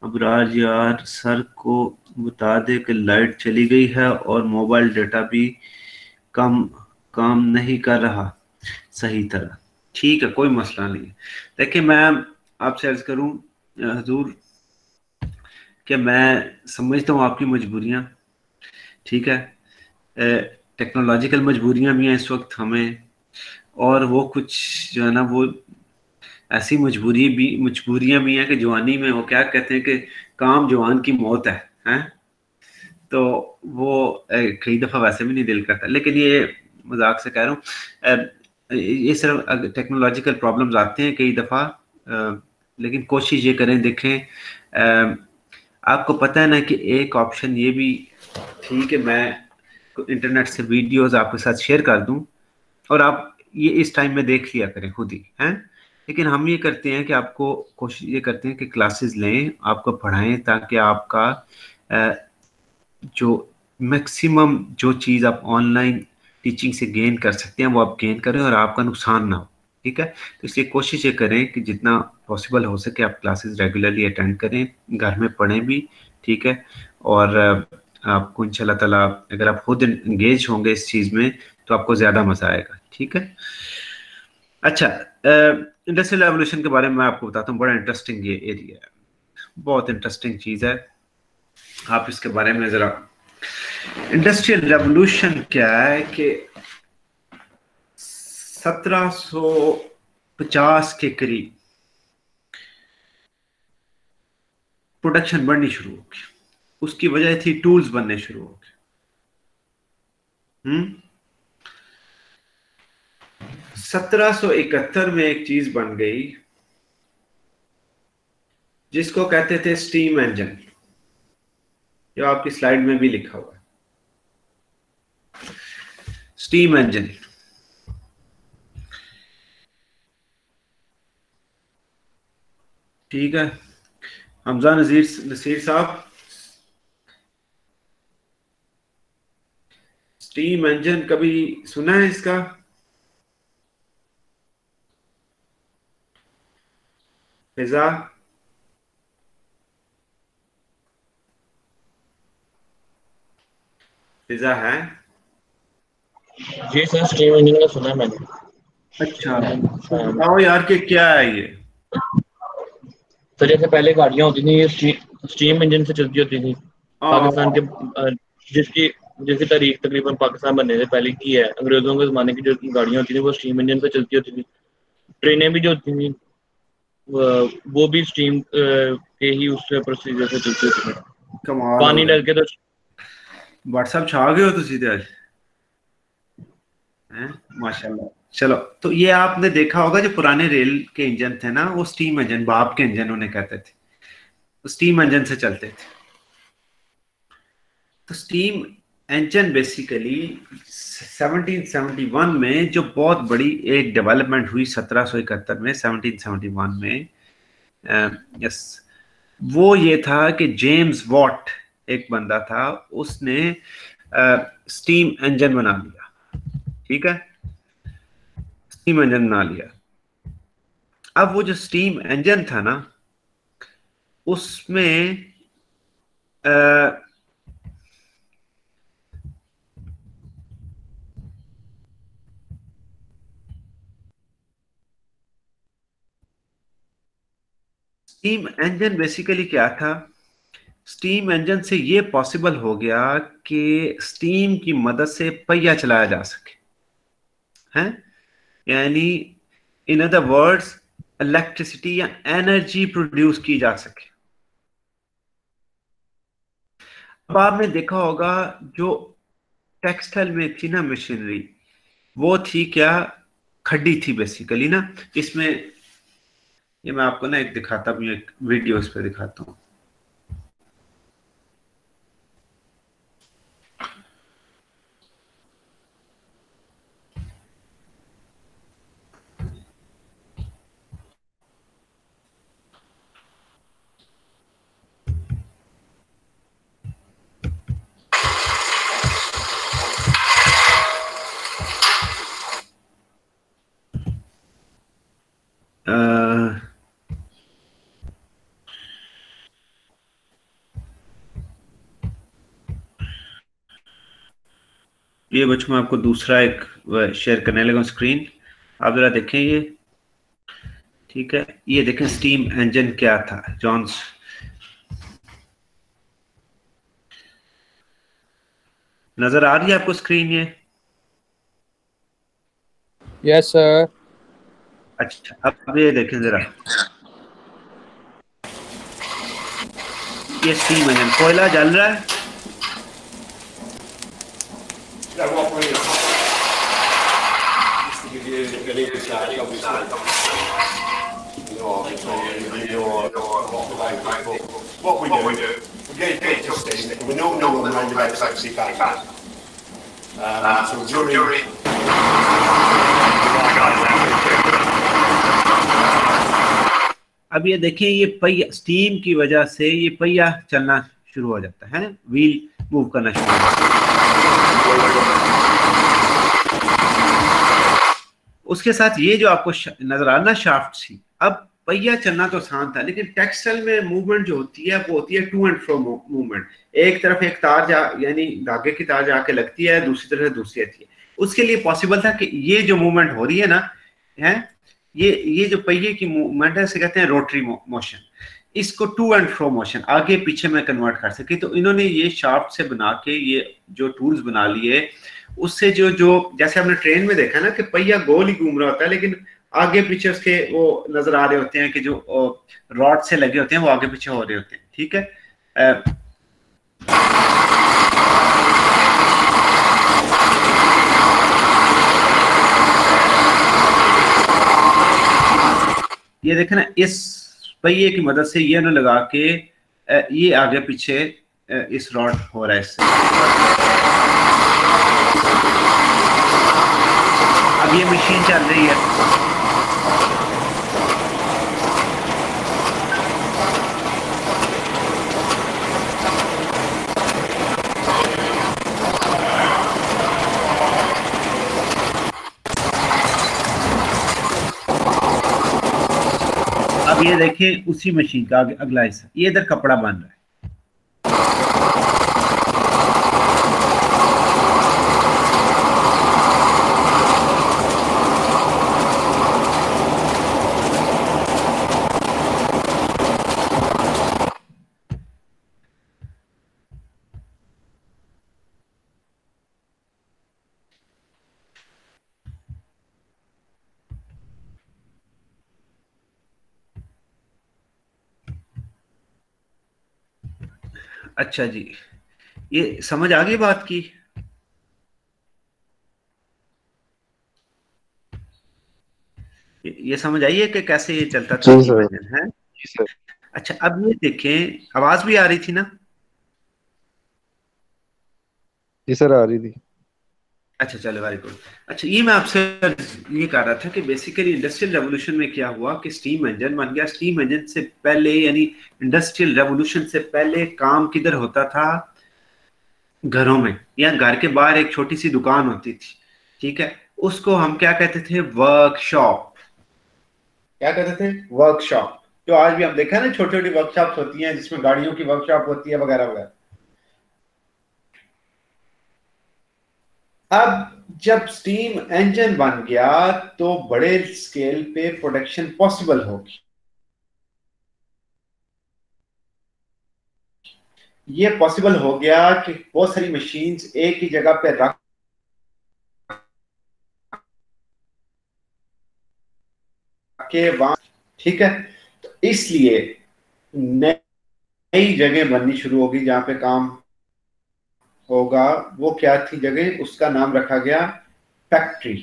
अबराज यार सर को बता दे कि लाइट चली गई है और मोबाइल डाटा भी कम काम नहीं कर रहा सही तरह। ठीक है, कोई मसला नहीं है। देखिए मैं आपसे अर्ज करूं हजूर कि मैं समझता हूँ आपकी मजबूरियां, ठीक है। टेक्नोलॉजिकल मजबूरियां भी हैं इस वक्त हमें, और वो कुछ जो है ना वो ऐसी मजबूरियां भी हैं कि जवानी में वो क्या कहते हैं कि काम जवान की मौत है, हैं? तो वो कई दफ़ा वैसे भी नहीं दिल करता, लेकिन ये मजाक से कह रहा हूँ। ये सिर्फ टेक्नोलॉजिकल प्रॉब्लम्स आते हैं कई दफ़ा, लेकिन कोशिश ये करें, देखें। आपको पता है ना कि एक ऑप्शन ये भी थी कि मैं इंटरनेट से वीडियोस आपके साथ शेयर कर दूं और आप ये इस टाइम में देख लिया करें खुद ही, हैं? लेकिन हम ये करते हैं कि आपको कोशिश ये करते हैं कि क्लासेस लें, आपको पढ़ाएं, ताकि आपका अ, जो मैक्सिमम जो चीज़ आप ऑनलाइन टीचिंग से गेन कर सकते हैं वो आप गेन करें और आपका नुकसान ना हो, ठीक है। तो इसलिए कोशिश ये करें कि जितना पॉसिबल हो सके आप क्लासेस रेगुलरली अटेंड करें, घर में पढ़ें भी, ठीक है। और आपको इंशाल्लाह ताला अगर आप खुद इंगेज होंगे इस चीज़ में तो आपको ज़्यादा मज़ा आएगा, ठीक है। अच्छा, इंडस्ट्रियल रेवोल्यूशन के बारे में मैं आपको बताता हूँ। बड़ा इंटरेस्टिंग ये एरिया है, बहुत इंटरेस्टिंग चीज़ है। आप इसके बारे में ज़रा, इंडस्ट्रियल रेवोल्यूशन क्या है कि 1750 के करीब प्रोडक्शन बढ़नी शुरू हो गई। उसकी वजह थी टूल्स बनने शुरू हो गए। 1771 में एक चीज बन गई जिसको कहते थे स्टीम इंजन, जो आपकी स्लाइड में भी लिखा हुआ है, स्टीम इंजन। ठीक है, हमजा नसीर साहब, स्टीम इंजन कभी सुना है इसका? फिजा, फिजा है? जी सर, स्टीम इंजन का सुना है मैंने। अच्छा, तो बताओ यार कि क्या है ये? तो जैसे पहले गाड़ियां होती थी, ये स्टीम इंजन से चलती होती थी। पाकिस्तान के जिसकी जिसकी तारीख तकरीबन पाकिस्तान बनने से पहले की है, अंग्रेजों के ज़माने की जो गाड़ियां होती थी वो स्टीम इंजन से चलती होती थी। ट्रेनें भी जो होती थी वो भी स्टीम के ही उससे प्रोसीजर से चलती होती थी। कमाल हो पानी गया, डाल के तो व्हाट्सएप छा गए हो तो सीधे आज, हैं? माशाल्लाह। चलो, तो ये आपने देखा होगा जो पुराने रेल के इंजन थे ना, वो स्टीम इंजन, भाप के इंजन उन्हें कहते थे, तो स्टीम इंजन से चलते थे। तो स्टीम इंजन बेसिकली 1771 में जो बहुत बड़ी एक डेवलपमेंट हुई, 1771 में, 1771 में, यस, वो ये था कि जेम्स वॉट एक बंदा था, उसने स्टीम इंजन बना लिया, ठीक है, स्टीम इंजन बना लिया। अब वो जो स्टीम इंजन था ना, उसमें स्टीम इंजन बेसिकली क्या था? स्टीम इंजन से ये पॉसिबल हो गया कि स्टीम की मदद से पहिया चलाया जा सके, हैं? यानी इन अदर वर्ड्स इलेक्ट्रिसिटी या एनर्जी प्रोड्यूस की जा सके। अब आपने देखा होगा जो टेक्सटाइल में थी ना मशीनरी, वो थी क्या? खड्डी थी बेसिकली ना। इसमें ये मैं आपको ना एक दिखाता हूँ, एक वीडियो इस पे दिखाता हूँ। ये बच्चों मैं आपको दूसरा एक शेयर करने लगा स्क्रीन, आप जरा देखें ये, ठीक है। ये देखें स्टीम इंजन क्या था, जॉन्स, नजर आ रही है आपको स्क्रीन ये? Yes sir. अच्छा अब ये देखें जरा, ये स्टीम इंजन, कोयला जल रहा है, what we do, we get it to steam, and we know around about 65. So during अब ये देखिए ये पहिया, स्टीम की वजह से ये पहिया चलना शुरू हो जाता है, व्हील मूव करना शुरू हो जाता है। उसके साथ ये जो आपको नजर आ रहा शाफ्ट थी, अब पहिया चलना तो आसान था, लेकिन टेक्सटाइल में मूवमेंट जो होती है वो होती है टू एंड फ्रो मूवमेंट। एक तरफ एक तार यानी धागे की तार जाके लगती है, दूसरी तरफ दूसरी आती है। उसके लिए पॉसिबल था कि ये जो मूवमेंट हो रही है ना, है ये जो पहिए की मूवमेंट है, इसे कहते हैं रोटरी मोशन। इसको टू एंड फ्रो मोशन, आगे पीछे में कन्वर्ट कर सके। तो इन्होंने ये शाफ्ट से बना के ये जो टूल्स बना लिए, उससे जो जैसे आपने ट्रेन में देखा ना कि पहिया गोल ही घूम रहा होता है, लेकिन आगे पीछे उसके वो नजर आ रहे होते हैं कि जो रॉड से लगे होते हैं वो आगे पीछे हो रहे होते हैं, ठीक है। ये देखें ना, इस पहिए की मदद से ये न लगा के ये आगे पीछे इस रॉड हो रहा है इससे। अब ये मशीन चल रही है, अब ये देखिए उसी मशीन का अगला हिस्सा, ये इधर कपड़ा बन रहा है। अच्छा जी, ये समझ आ गई बात की? ये समझ आई है कि कैसे ये चलता था है? अच्छा अब ये देखें, आवाज भी आ रही थी ना? जी सर आ रही थी। अच्छा चलो वेरी गुड। अच्छा ये मैं आपसे ये कह रहा था कि बेसिकली इंडस्ट्रियल रेवोल्यूशन में क्या हुआ कि स्टीम इंजन बन गया। स्टीम इंजन से पहले यानी इंडस्ट्रियल रेवोल्यूशन से पहले काम किधर होता था? घरों में, या घर के बाहर एक छोटी सी दुकान होती थी, ठीक है, उसको हम क्या कहते थे? वर्कशॉप। क्या कहते थे? वर्कशॉप। जो आज भी हम देखा ना, छोटी छोटी वर्कशॉप होती हैं जिसमें गाड़ियों की वर्कशॉप होती है वगैरह वगैरह। अब जब स्टीम इंजन बन गया तो बड़े स्केल पे प्रोडक्शन पॉसिबल होगी। ये पॉसिबल हो गया कि बहुत सारी मशीन्स एक ही जगह पे रख के वहां, ठीक है, तो इसलिए नई जगह बननी शुरू होगी जहां पे काम होगा। वो क्या थी जगह? उसका नाम रखा गया फैक्ट्री,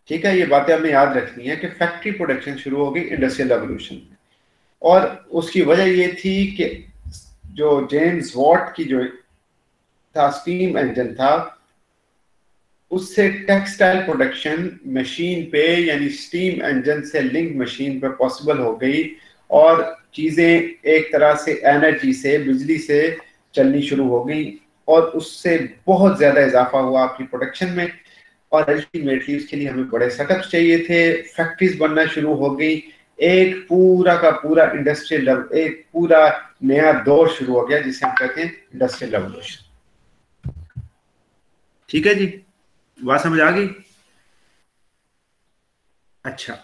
ठीक है। ये बातें हमें याद रखनी है कि फैक्ट्री प्रोडक्शन शुरू होगी इंडस्ट्रियल रेवोल्यूशन में। और उसकी वजह ये थी कि जो जेम्स वॉट की जो था स्टीम इंजन था, उससे टेक्सटाइल प्रोडक्शन मशीन पे यानी स्टीम इंजन से लिंक मशीन पे पॉसिबल हो गई, और चीजें एक तरह से एनर्जी से, बिजली से चलनी शुरू हो गई, और उससे बहुत ज्यादा इजाफा हुआ आपकी प्रोडक्शन में। और अल्टीमेटली उसके लिए हमें बड़े सेटअप्स चाहिए थे, फैक्ट्रीज बनना शुरू हो गई, एक पूरा का पूरा इंडस्ट्रियल, एक पूरा नया दौर शुरू हो गया जिसे हम कहते हैं इंडस्ट्रियल रेवोल्यूशन। ठीक है जी, बात समझ आ गई? अच्छा,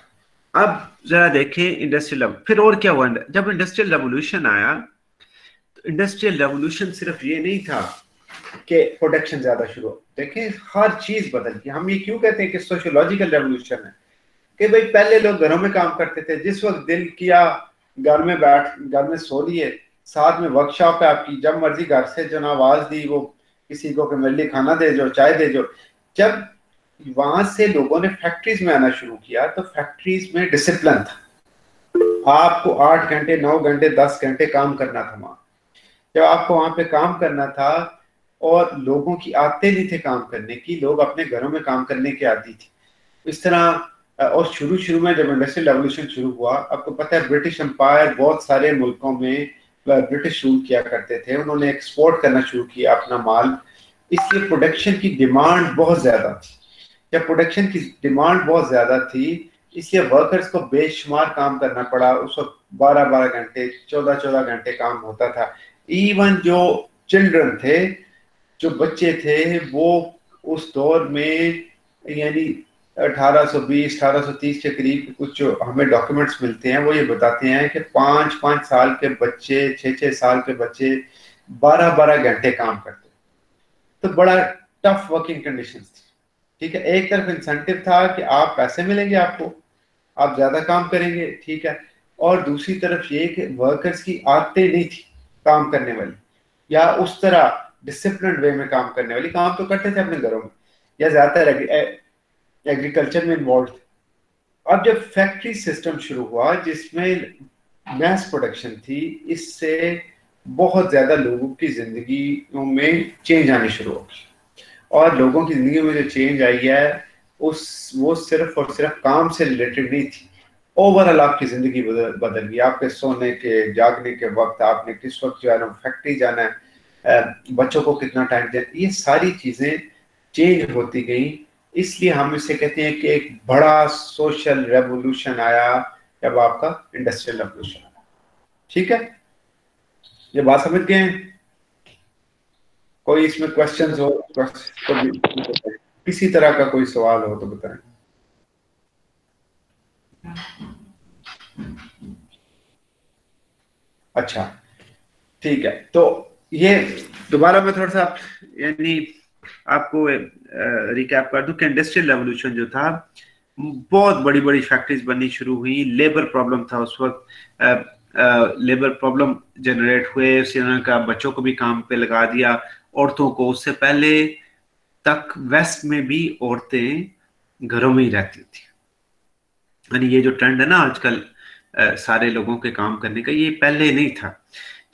अब जरा देखें इंडस्ट्रियल, फिर और क्या हुआ जब इंडस्ट्रियल रेवोल्यूशन आया। तो इंडस्ट्रियल रेवोल्यूशन सिर्फ ये नहीं था कि प्रोडक्शन ज्यादा शुरू हो, देखें हर चीज बदल गई। हम ये क्यों कहते हैं कि सोशियोलॉजिकल रेवोल्यूशन है कि भाई पहले लोग घरों में काम करते थे, जिस वक्त दिल किया घर में सो लिए, साथ में वर्कशॉप है आपकी, जब मर्जी घर से जो ना आवाज दी वो किसी को कि मेरे लिए खाना दे जो, चाय दे जो। जब वहां से लोगों ने फैक्ट्रीज में आना शुरू किया तो फैक्ट्रीज में डिसिप्लिन था, आपको 8 घंटे 9 घंटे 10 घंटे काम करना था। वहां जब आपको वहां पे काम करना था और लोगों की आदतें नहीं थे काम करने की, लोग अपने घरों में काम करने की आदी थी इस तरह। और शुरू में जब इंडस्ट्रियल रेवोल्यूशन शुरू हुआ, आपको पता है ब्रिटिश एम्पायर बहुत सारे मुल्कों में ब्रिटिश रूल किया करते थे, उन्होंने एक्सपोर्ट करना शुरू किया अपना माल, इसलिए प्रोडक्शन की डिमांड बहुत ज्यादा थी। जब प्रोडक्शन की डिमांड बहुत ज्यादा थी इसलिए वर्कर्स को बेशुमार काम करना पड़ा। उस वक्त 12-12 घंटे 14-14 घंटे काम होता था। इवन जो चिल्ड्रन थे, जो बच्चे थे, वो उस दौर में यानी 1820-1830 के करीब कुछ जो हमें डॉक्यूमेंट्स मिलते हैं वो ये बताते हैं कि 5-5 साल के बच्चे, 6-6 साल के बच्चे 12-12 घंटे काम करते। तो बड़ा टफ वर्किंग कंडीशंस थी। ठीक है, एक तरफ इंसेंटिव था कि आप पैसे मिलेंगे आपको, आप ज्यादा काम करेंगे, ठीक है, और दूसरी तरफ ये कि वर्कर्स की आदतें नहीं थी काम करने वाली, या उस तरह डिसिप्लिन वे में काम करने वाली। काम तो करते थे अपने घरों में या ज्यादातर एग्रीकल्चर में इन्वॉल्व थे। अब जब फैक्ट्री सिस्टम शुरू हुआ जिसमें मैस प्रोडक्शन थी, इससे बहुत ज्यादा लोगों की जिंदगी में चेंज आनी शुरू हो गई। और लोगों की जिंदगी में जो चेंज आई है वो सिर्फ और सिर्फ काम से रिलेटेड नहीं थी, ओवरऑल आपकी जिंदगी बदल गई। आपके सोने के जागने के वक्त, आपने किस वक्त जो है ना फैक्ट्री जाना है, बच्चों को कितना टाइम देना, ये सारी चीजें चेंज होती गई। इसलिए हम इसे कहते हैं कि एक बड़ा सोशल रेवोल्यूशन आया जब आपका इंडस्ट्रियल रेवोल्यूशन आया। ठीक है, ये बात समझ गए? कोई इसमें क्वेश्चंस हो तो किसी तरह का कोई सवाल हो तो बताएं। अच्छा ठीक है, तो ये दोबारा मैं थोड़ा सा यानी आपको रिकैप कर दूं कि इंडस्ट्रियल रेवोल्यूशन जो था, बहुत बड़ी बड़ी फैक्ट्रीज बननी शुरू हुई, लेबर प्रॉब्लम था उस वक्त, लेबर प्रॉब्लम जनरेट हुए, उन्होंने कहा बच्चों को भी काम पे लगा दिया, औरतों को। उससे पहले तक वेस्ट में भी औरतें घरों में ही रहती थी, यानी ये जो ट्रेंड है ना आजकल सारे लोगों के काम करने का, ये पहले नहीं था।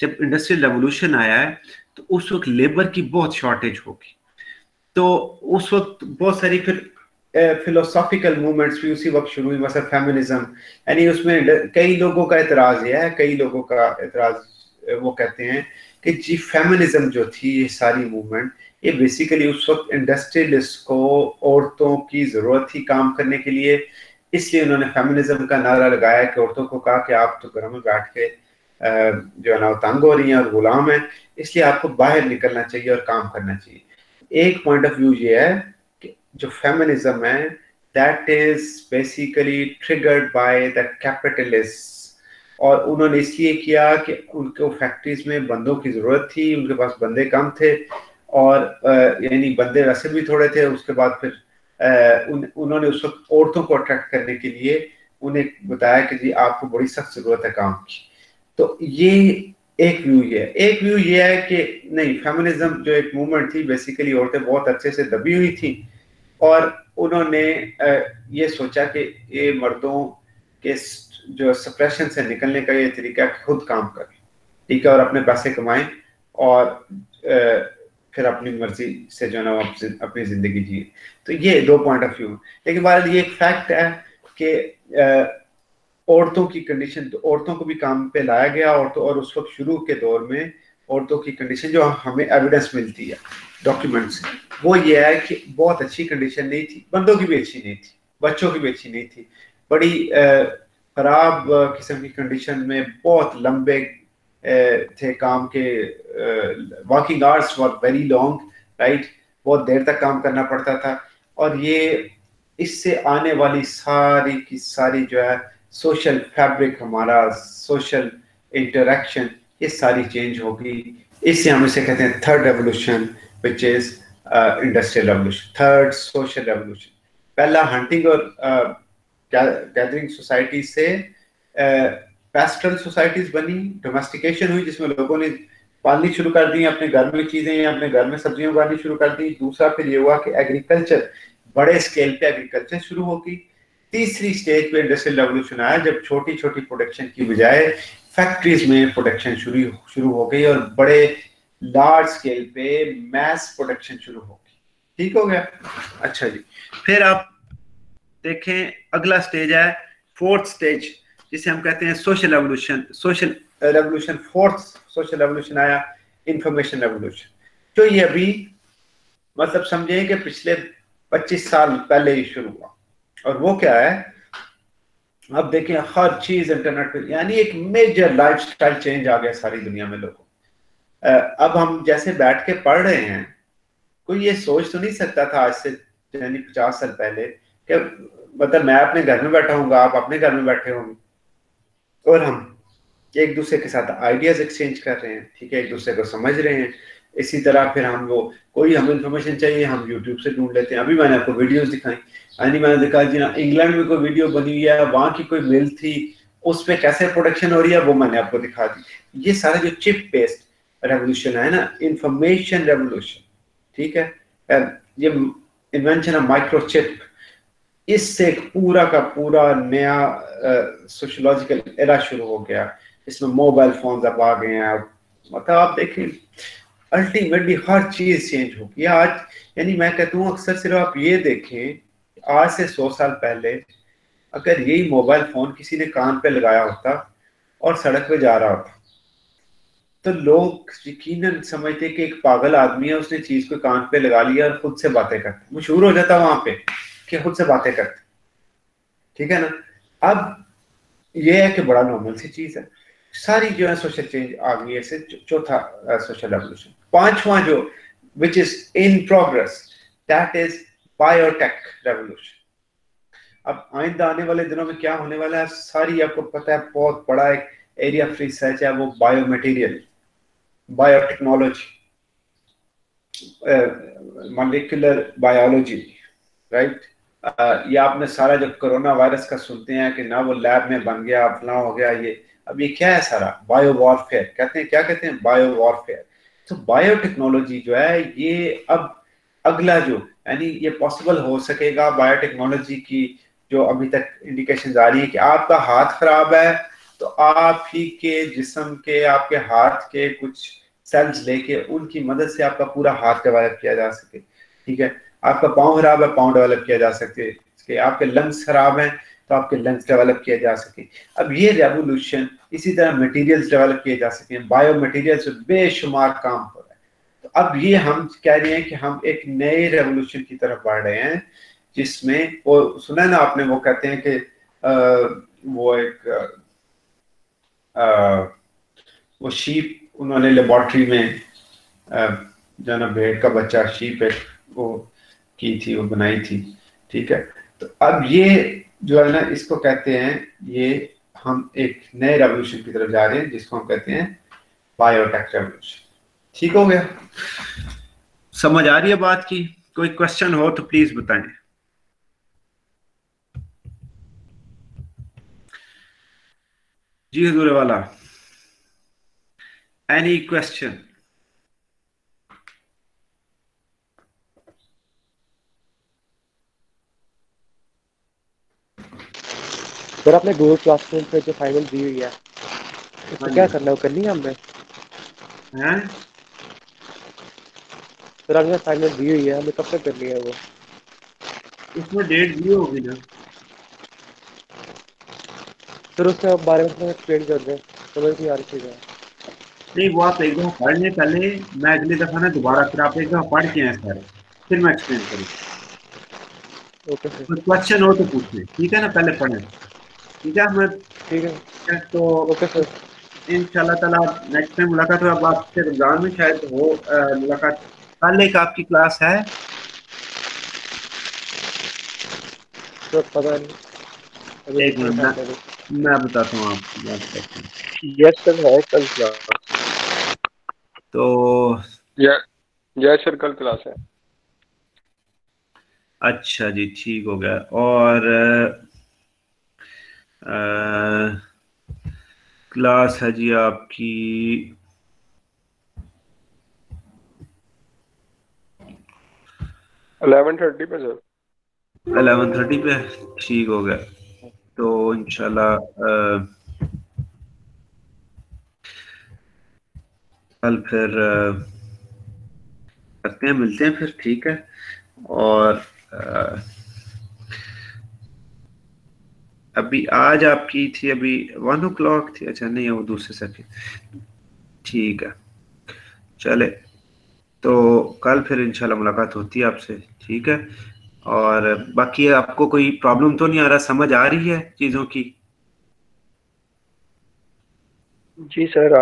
जब इंडस्ट्रियल रेवोल्यूशन आया है तो उस वक्त लेबर की बहुत शॉर्टेज होगी, तो उस वक्त बहुत सारी फिर फिलोसॉफिकल मूवमेंट्स भी उसी वक्त शुरू हुई, मतलब फेमिनिज्म। यानी उसमें कई लोगों का एतराज यह है, कई लोगों का एतराज वो कहते हैं कि जी फेमिनिज्म जो थी, ये सारी मूवमेंट, ये बेसिकली उस वक्त इंडस्ट्रियलिस्ट को औरतों की जरूरत थी काम करने के लिए, इसलिए उन्होंने फेमिनिज्म का नारा लगाया कि औरतों को कहा कि आप तो घरों में बैठ के जो है ना तंग हो रही हैं और गुलाम है, इसलिए आपको बाहर निकलना चाहिए और काम करना चाहिए। एक पॉइंट ऑफ व्यू ये है कि जो फेमिनिज्म है that is basically triggered by the capitalist, और उन्होंने इसलिए किया कि उनको फैक्ट्रीज में बंदों की जरूरत थी, उनके पास बंदे कम थे, और यानी बंदे वैसे भी थोड़े थे। उसके बाद फिर उन्होंने उस वक्त औरतों को अट्रैक्ट करने के लिए उन्हें बताया कि जी आपको बड़ी सख्त जरूरत है काम की। तो ये एक व्यू ये है। एक व्यू ये है कि नहीं, फेमिनिज्म जो एक मूवमेंट थी, बेसिकली औरतें बहुत अच्छे से दबी हुई थी और उन्होंने ये सोचा कि ये मर्दों के जो सप्रेशन से निकलने का ये तरीका खुद काम करें, ठीक है, और अपने पैसे कमाएं और फिर अपनी मर्जी से जो है ना अपनी जिंदगी जिए। तो ये दो पॉइंट ऑफ व्यू। लेकिन बहरहाल ये एक फैक्ट है कि औरतों की कंडीशन, तो औरतों को भी काम पे लाया गया, और उस वक्त शुरू के दौर में औरतों की कंडीशन जो हमें एविडेंस मिलती है डॉक्यूमेंट से, वो ये है कि बहुत अच्छी कंडीशन नहीं थी, बंदों की भी अच्छी नहीं थी, बच्चों की भी अच्छी नहीं थी, बड़ी खराब किस्म की कंडीशन में, बहुत लंबे थे काम के, working hours were very long, right, बहुत देर तक काम करना पड़ता था। और ये इससे आने वाली सारी की सारी जो है सोशल फैब्रिक, हमारा सोशल इंटरेक्शन, ये सारी चेंज होगी। इससे हम इसे कहते हैं third revolution, which is industrial revolution, third social revolution. पहला हंटिंग और गैदरिंग सोसाइटी से पेस्टरल सोसाइटीज बनी, डोमेस्टिकेशन हुई जिसमें लोगों ने पालनी शुरू कर दी अपने घर में चीजें, या अपने घर में सब्जियां उगानी शुरू कर दी। दूसरा फिर ये हुआ कि एग्रीकल्चर, बड़े स्केल पे एग्रीकल्चर शुरू होगी। तीसरी स्टेज पे इंडस्ट्रियल रेवोल्यूशन आया, जब छोटी छोटी प्रोडक्शन की बजाय फैक्ट्रीज में प्रोडक्शन शुरू हो गई और बड़े लार्ज स्केल पे मैस प्रोडक्शन शुरू हो गई। ठीक हो गया? अच्छा जी, फिर आप देखें अगला स्टेज है फोर्थ स्टेज, जिसे हम कहते हैं social revolution. Social revolution, fourth social revolution आया, इंफॉर्मेशन रेवोल्यूशन, जो ये अभी मतलब समझें कि पिछले 25 साल पहले ही शुरू हुआ। और वो क्या है, अब देखें हर चीज इंटरनेट पे, यानी एक मेजर लाइफस्टाइल चेंज आ गया सारी दुनिया में लोगों। अब हम जैसे बैठ के पढ़ रहे हैं, कोई ये सोच तो नहीं सकता था आज से यानी 50 साल पहले कि मतलब मैं अपने घर में बैठा हूँ, आप अपने घर में बैठे होंगे और हम एक दूसरे के साथ आइडियाज एक्सचेंज कर रहे हैं, ठीक है, एक दूसरे को समझ रहे हैं। इसी तरह फिर हम वो कोई हमें इंफॉर्मेशन चाहिए, हम यूट्यूब से ढूंढ लेते हैं। अभी मैंने आपको वीडियोस दिखाई, यानी मैंने दिखा जी ना, इंग्लैंड में कोई वीडियो बनी हुई है, वहाँ की कोई मिल थी, उस पर कैसे प्रोडक्शन हो रही है वो मैंने आपको दिखा दी। ये सारा जो चिप बेस्ड रेवोल्यूशन है ना, इंफॉर्मेशन रेवोल्यूशन, ठीक है, ये इन्वेंशन ऑफ माइक्रोचिप, इससे एक पूरा का पूरा नया सोशोलॉजिकल एरा शुरू हो गया। इसमें मोबाइल फोन अब आ गए हैं, मतलब आप देखें अल्टीमेटली हर चीज चेंज होगी आज। यानी मैं कहता हूँ अक्सर सिर्फ आप ये देखें, आज से 100 साल पहले अगर यही मोबाइल फोन किसी ने कान पे लगाया होता और सड़क पे जा रहा होता, तो लोग यकीनन समझते कि एक पागल आदमी है, उसने चीज को कान पे लगा लिया और खुद से बातें करते, मशहूर हो जाता वहां पे कि खुद से बातें करते, ठीक है ना। अब ये है कि बड़ा नॉर्मल सी चीज है। सारी जो है सोशल चेंज आ गई है। से चौथा सोशल रेवोल्यूशन। पांचवा जो which is in progress, that is biotech revolution. अब आइंदा आने वाले दिनों में क्या होने वाला है, सारी आपको पता है, बहुत बड़ा एक एरिया ऑफ रिसर्च है वो biomaterial, biotechnology, molecular biology, right. ये आपने सारा जो कोरोना वायरस का सुनते हैं कि ना वो लैब में बन गया, फलां हो गया, ये अब ये क्या है, सारा बायो वॉरफेयर कहते हैं। क्या कहते हैं? Bio warfare. तो बायोटेक्नोलॉजी जो है ये अब अगला जो, यानी ये पॉसिबल हो सकेगा बायोटेक्नोलॉजी की, जो अभी तक इंडिकेशन आ रही है कि आपका हाथ खराब है तो आप ही के जिस्म के, आपके हाथ के कुछ सेल्स लेके उनकी मदद से आपका पूरा हाथ डेवलप किया जा सके, ठीक है। आपका पाँव खराब है, पाँव डेवलप किया जा सके। आपके लंग्स खराब हैं तो आपके लंग्स डेवलप किए जा सके। अब ये रेवोल्यूशन, इसी तरह मटेरियल्स डेवलप किए जा सके, बायो मटेरियल से बेशुमार काम हो रहा है। तो अब ये हम कह रहे हैं कि हम एक नए रेवोल्यूशन की तरफ बढ़ रहे हैं, जिसमें वो सुना है ना आपने, वो कहते हैं कि वो एक वो शीप उन्होंने लेबोरेटरी में जो ना भेड़ का बच्चा शीप एक वो की थी, वो बनाई थी, ठीक है। तो अब ये जो है ना, इसको कहते हैं, ये हम एक नए रेवोल्यूशन की तरफ जा रहे हैं जिसको हम कहते हैं बायोटेक रेवोल्यूशन। ठीक हो गया? समझ आ रही है बात की? कोई क्वेश्चन हो तो प्लीज बताएं। जी हजूर वाला, एनी क्वेश्चन? सर आपने गूगल क्लासरूम पे जो फाइनल दी हुई है उसको क्या करना है, वो करनी है हमने? हैं? सर आपने फाइनल दी हुई है, हमें कब तक करनी है वो? इसमें डेट दी होगी ना सर उसके बारे में एक्सप्लेन कर दें, समझ नहीं आ रही चीज़ है। नहीं, वो आप एक दफा पढ़ लें पहले, मैं अगली दफा ना दोबारा फिर आप एक दफा पढ़ के हैं सारे, फिर मैं एक्सप्लेन करूँ। Okay sir. कोई क्वेश्चन हो तो पूछ लें, ठीक है ना, पहले पढ़ें। ठीक है अहमद? ठीक है, तो ओके सर। इंशाल्लाह ताला नेक्स्ट टाइम मुलाकात हो। अब आपसे रमजान में शायद हो मुलाकात। कल एक आपकी क्लास है? तो पता नहीं, अभी एक देखने मिनट का। मैं बताता हूँ आपको बात करते हैं। यस सर, है कल क्लास। तो यस सर, कल क्लास है। अच्छा जी, ठीक हो गया। और क्लास है जी आपकी 11:30 पे सर। 11:30 पे, ठीक हो गया। तो इंशाल्लाह कल फिर करते हैं, मिलते हैं फिर, ठीक है। और अभी आज आपकी थी अभी 1 o'clock थी। अच्छा नहीं, वो दूसरे सेकंड, ठीक है। चले, तो कल फिर इंशाल्लाह मुलाकात होती है आपसे, ठीक है। और बाकी आपको कोई प्रॉब्लम तो नहीं आ रहा, समझ आ रही है चीज़ों की? जी सर, आ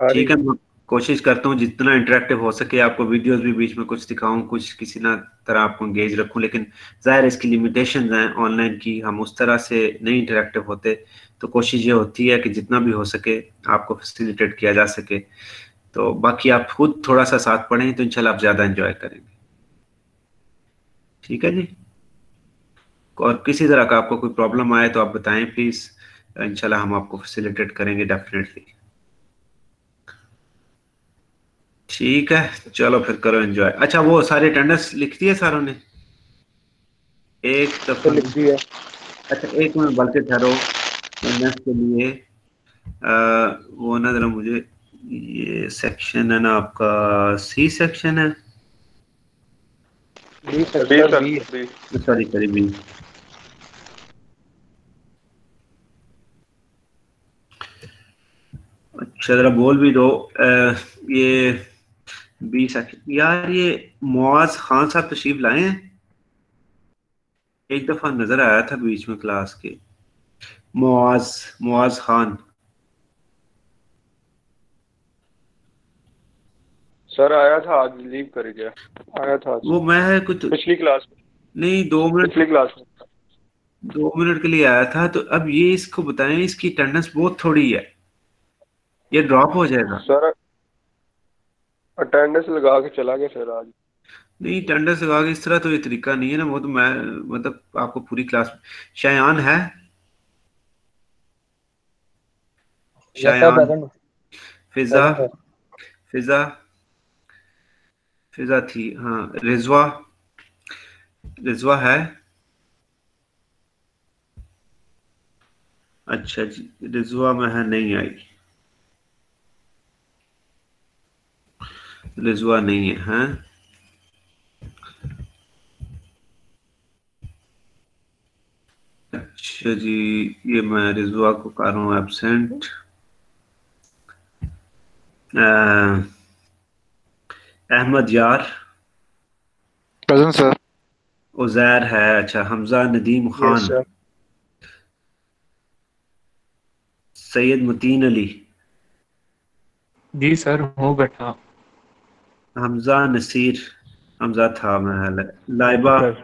रही ठीक है, मैं कोशिश करता हूँ जितना इंटरेक्टिव हो सके, आपको वीडियोस भी बीच में कुछ दिखाऊं, कुछ किसी ना तरह आपको एंगेज रखूं। लेकिन ज़ाहिर इसकी लिमिटेशंस हैं ऑनलाइन की, हम उस तरह से नहीं इंटरेक्टिव होते। तो कोशिश ये होती है कि जितना भी हो सके आपको फैसिलिटेट किया जा सके। तो बाकी आप खुद थोड़ा सा साथ पढ़ें तो इंशाल्लाह आप ज़्यादा इंजॉय करेंगे, ठीक है जी। और किसी तरह का आपको कोई प्रॉब्लम आए तो आप बताएं प्लीज़, इंशाल्लाह हम आपको फैसिलिटेट करेंगे डेफिनेटली। ठीक है, चलो फिर करो एंजॉय। अच्छा, वो सारे अटेंडेंस लिख दिए सारों ने एक दफा? तो लिख दिया। अच्छा एक मिनट बल्कि ठहरो, अटेंडेंस के लिए वो ना जरा मुझे, ये सेक्शन है ना आपका, सी सेक्शन है, B sir, B sir sir, B. B. Sorry sorry B. अच्छा जरा बोल भी दो ये बी सेक्शन। यार ये मुआज खान साहब तशरीफ लाए हैं? एक दफा नजर आया था बीच में क्लास के। मुआज मुआज खान। सर आया था, आज लीव कर गया। आया था आज वो मैं कुछ पिछली क्लास में। नहीं, 2 मिनट, पिछली क्लास में 2 मिनट के लिए आया था। तो अब ये इसको बताएं, इसकी अटेंडेंस बहुत थोड़ी है, ये ड्रॉप हो जाएगा? सर अटेंडेंस लगा के चला गया सर आज। नहीं, अटेंडेंस लगा के इस तरह तो ये तरीका नहीं है ना। वो तो मैं मतलब आपको पूरी क्लास। शायान है? Yes sir, Shayan, present. Fiza, present sir. Fiza, Fiza थी हाँ। रिजवा, रिजवा है? अच्छा जी, रिजवा में है, नहीं आई, रिजवा नहीं है, हैं? अच्छा जी, ये मैं रिजवा को कर रहा हूँ एबसेंट। अहमद यार, प्रेजेंट सर। उजैर है, अच्छा। Hamza Nadeem yes Khan, sir. सैयद मतीन अली, जी सर, हूँ बैठा। हमजा नसीर, हमजा था मैं, लाइबा, सर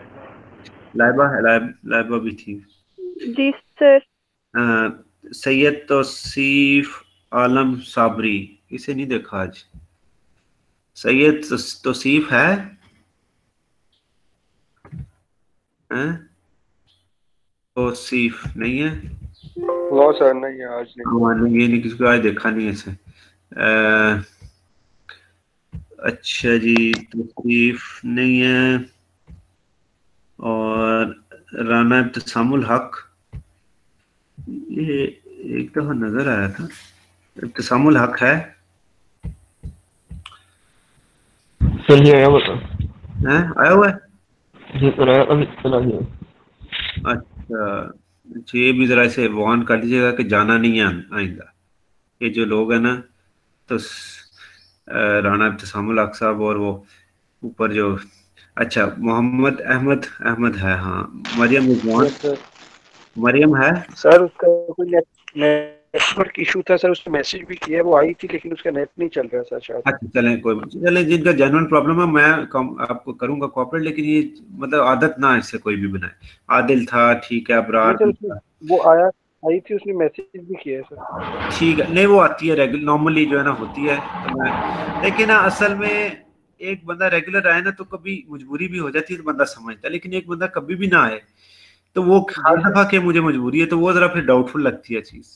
लाइबा है, लाइबा भी थी। जी सर। सैयद तौसीफ आलम साबरी, इसे नहीं देखा आज। सैयद तौसीफ है, हैं? तौसीफ नहीं है? नो सर, नहीं है आज नहीं। नहीं, ये नहीं, किसी को आज देखा नहीं है इसे। अच्छा जी, तौसीफ नहीं है। और राना इब्तिसामुल हक, ये एक दफा नजर आया था। इब्तिसामुल हक है? सर ये आया बता। हैं, आया हुआ है? जी सर आया, अभी चला गया। अच्छा, ये भी जरा इसे वार्न कर दीजिएगा कि जाना नहीं है आइंदा। ये जो लोग हैं ना, तो राना इब्तिसामुल हक साहब, और वो ऊपर जो, अच्छा मोहम्मद अहमद, अहमद है हाँ। Mariam Rizwan, yes sir. मरियम है सर उसका कोई नेटवर्क इशू था सर, उसने मैसेज भी किया, वो आई थी लेकिन उसका नेट नहीं चल रहा सर शायद। अच्छा चलें कोई चलें, जिनका जेन्युइन प्रॉब्लम है मैं आपको करूंगा कोऑपरेट, लेकिन ये मतलब आदत ना इससे कोई भी बनाए। आदिल था ठीक है, अबरार था, वो आई थी, उसने मैसेज भी किया है सर। ठीक है, नहीं वो आती है रेगुलर नॉर्मली जो है ना होती है, तो मैं लेकिन ना असल में एक बंदा रेगुलर आए ना तो कभी मजबूरी भी हो जाती है तो बंदा समझता है, लेकिन एक बंदा कभी भी ना आए तो वो हर दफा के मुझे मजबूरी है तो वो जरा फिर डाउटफुल लगती है चीज।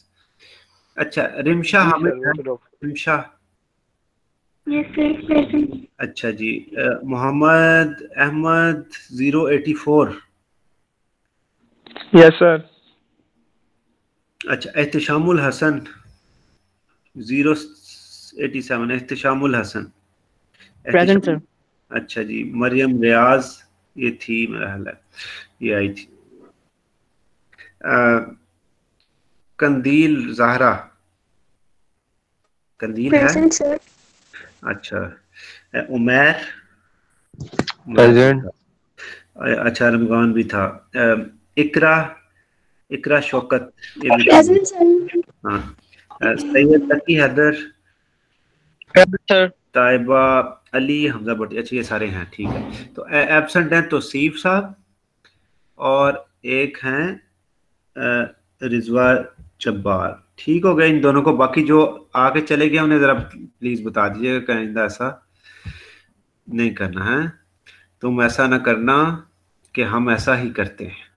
अच्छा रिमशा हामिद है, रिमशा अच्छा जी, मोहम्मद अहमद 084 यस सर। अच्छा एहतशामुल हसन 087 एहतशामुल हसन प्रेजेंट सर। अच्छा जी, मरियम रियाज ये थी मेरा ख्याल है, ये आई थी। कंदील जहरा, कंदील है सर। अच्छा, उमैर प्रेजेंट। अच्छा रमजान भी था। इकरा, इकरा शौकत ये भी प्रेजेंट सर। हाँ। सैयद तकी हैदर सर। ताइबा अली हमजा भट्टी, अच्छा ये सारे हैं ठीक है। तो एब्सेंट हैं तौसीफ साहब और एक हैं रिजवा जब्बार, ठीक हो गए इन दोनों को। बाकी जो आगे चले गए उन्हें जरा प्लीज बता दीजिएगा, कहीं ऐसा नहीं करना है, तुम ऐसा ना करना कि हम ऐसा ही करते हैं।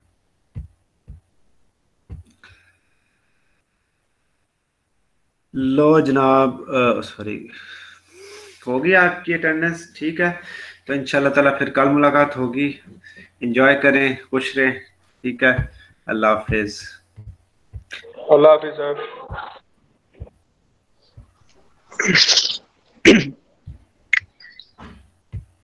लो जनाब, सॉरी होगी आपकी अटेंडेंस, ठीक है। तो इंशाल्लाह ताला फिर कल मुलाकात होगी, एंजॉय करें, खुश रहें, ठीक है। अल्लाह हाफिज। अल्लाह हाफिज सर।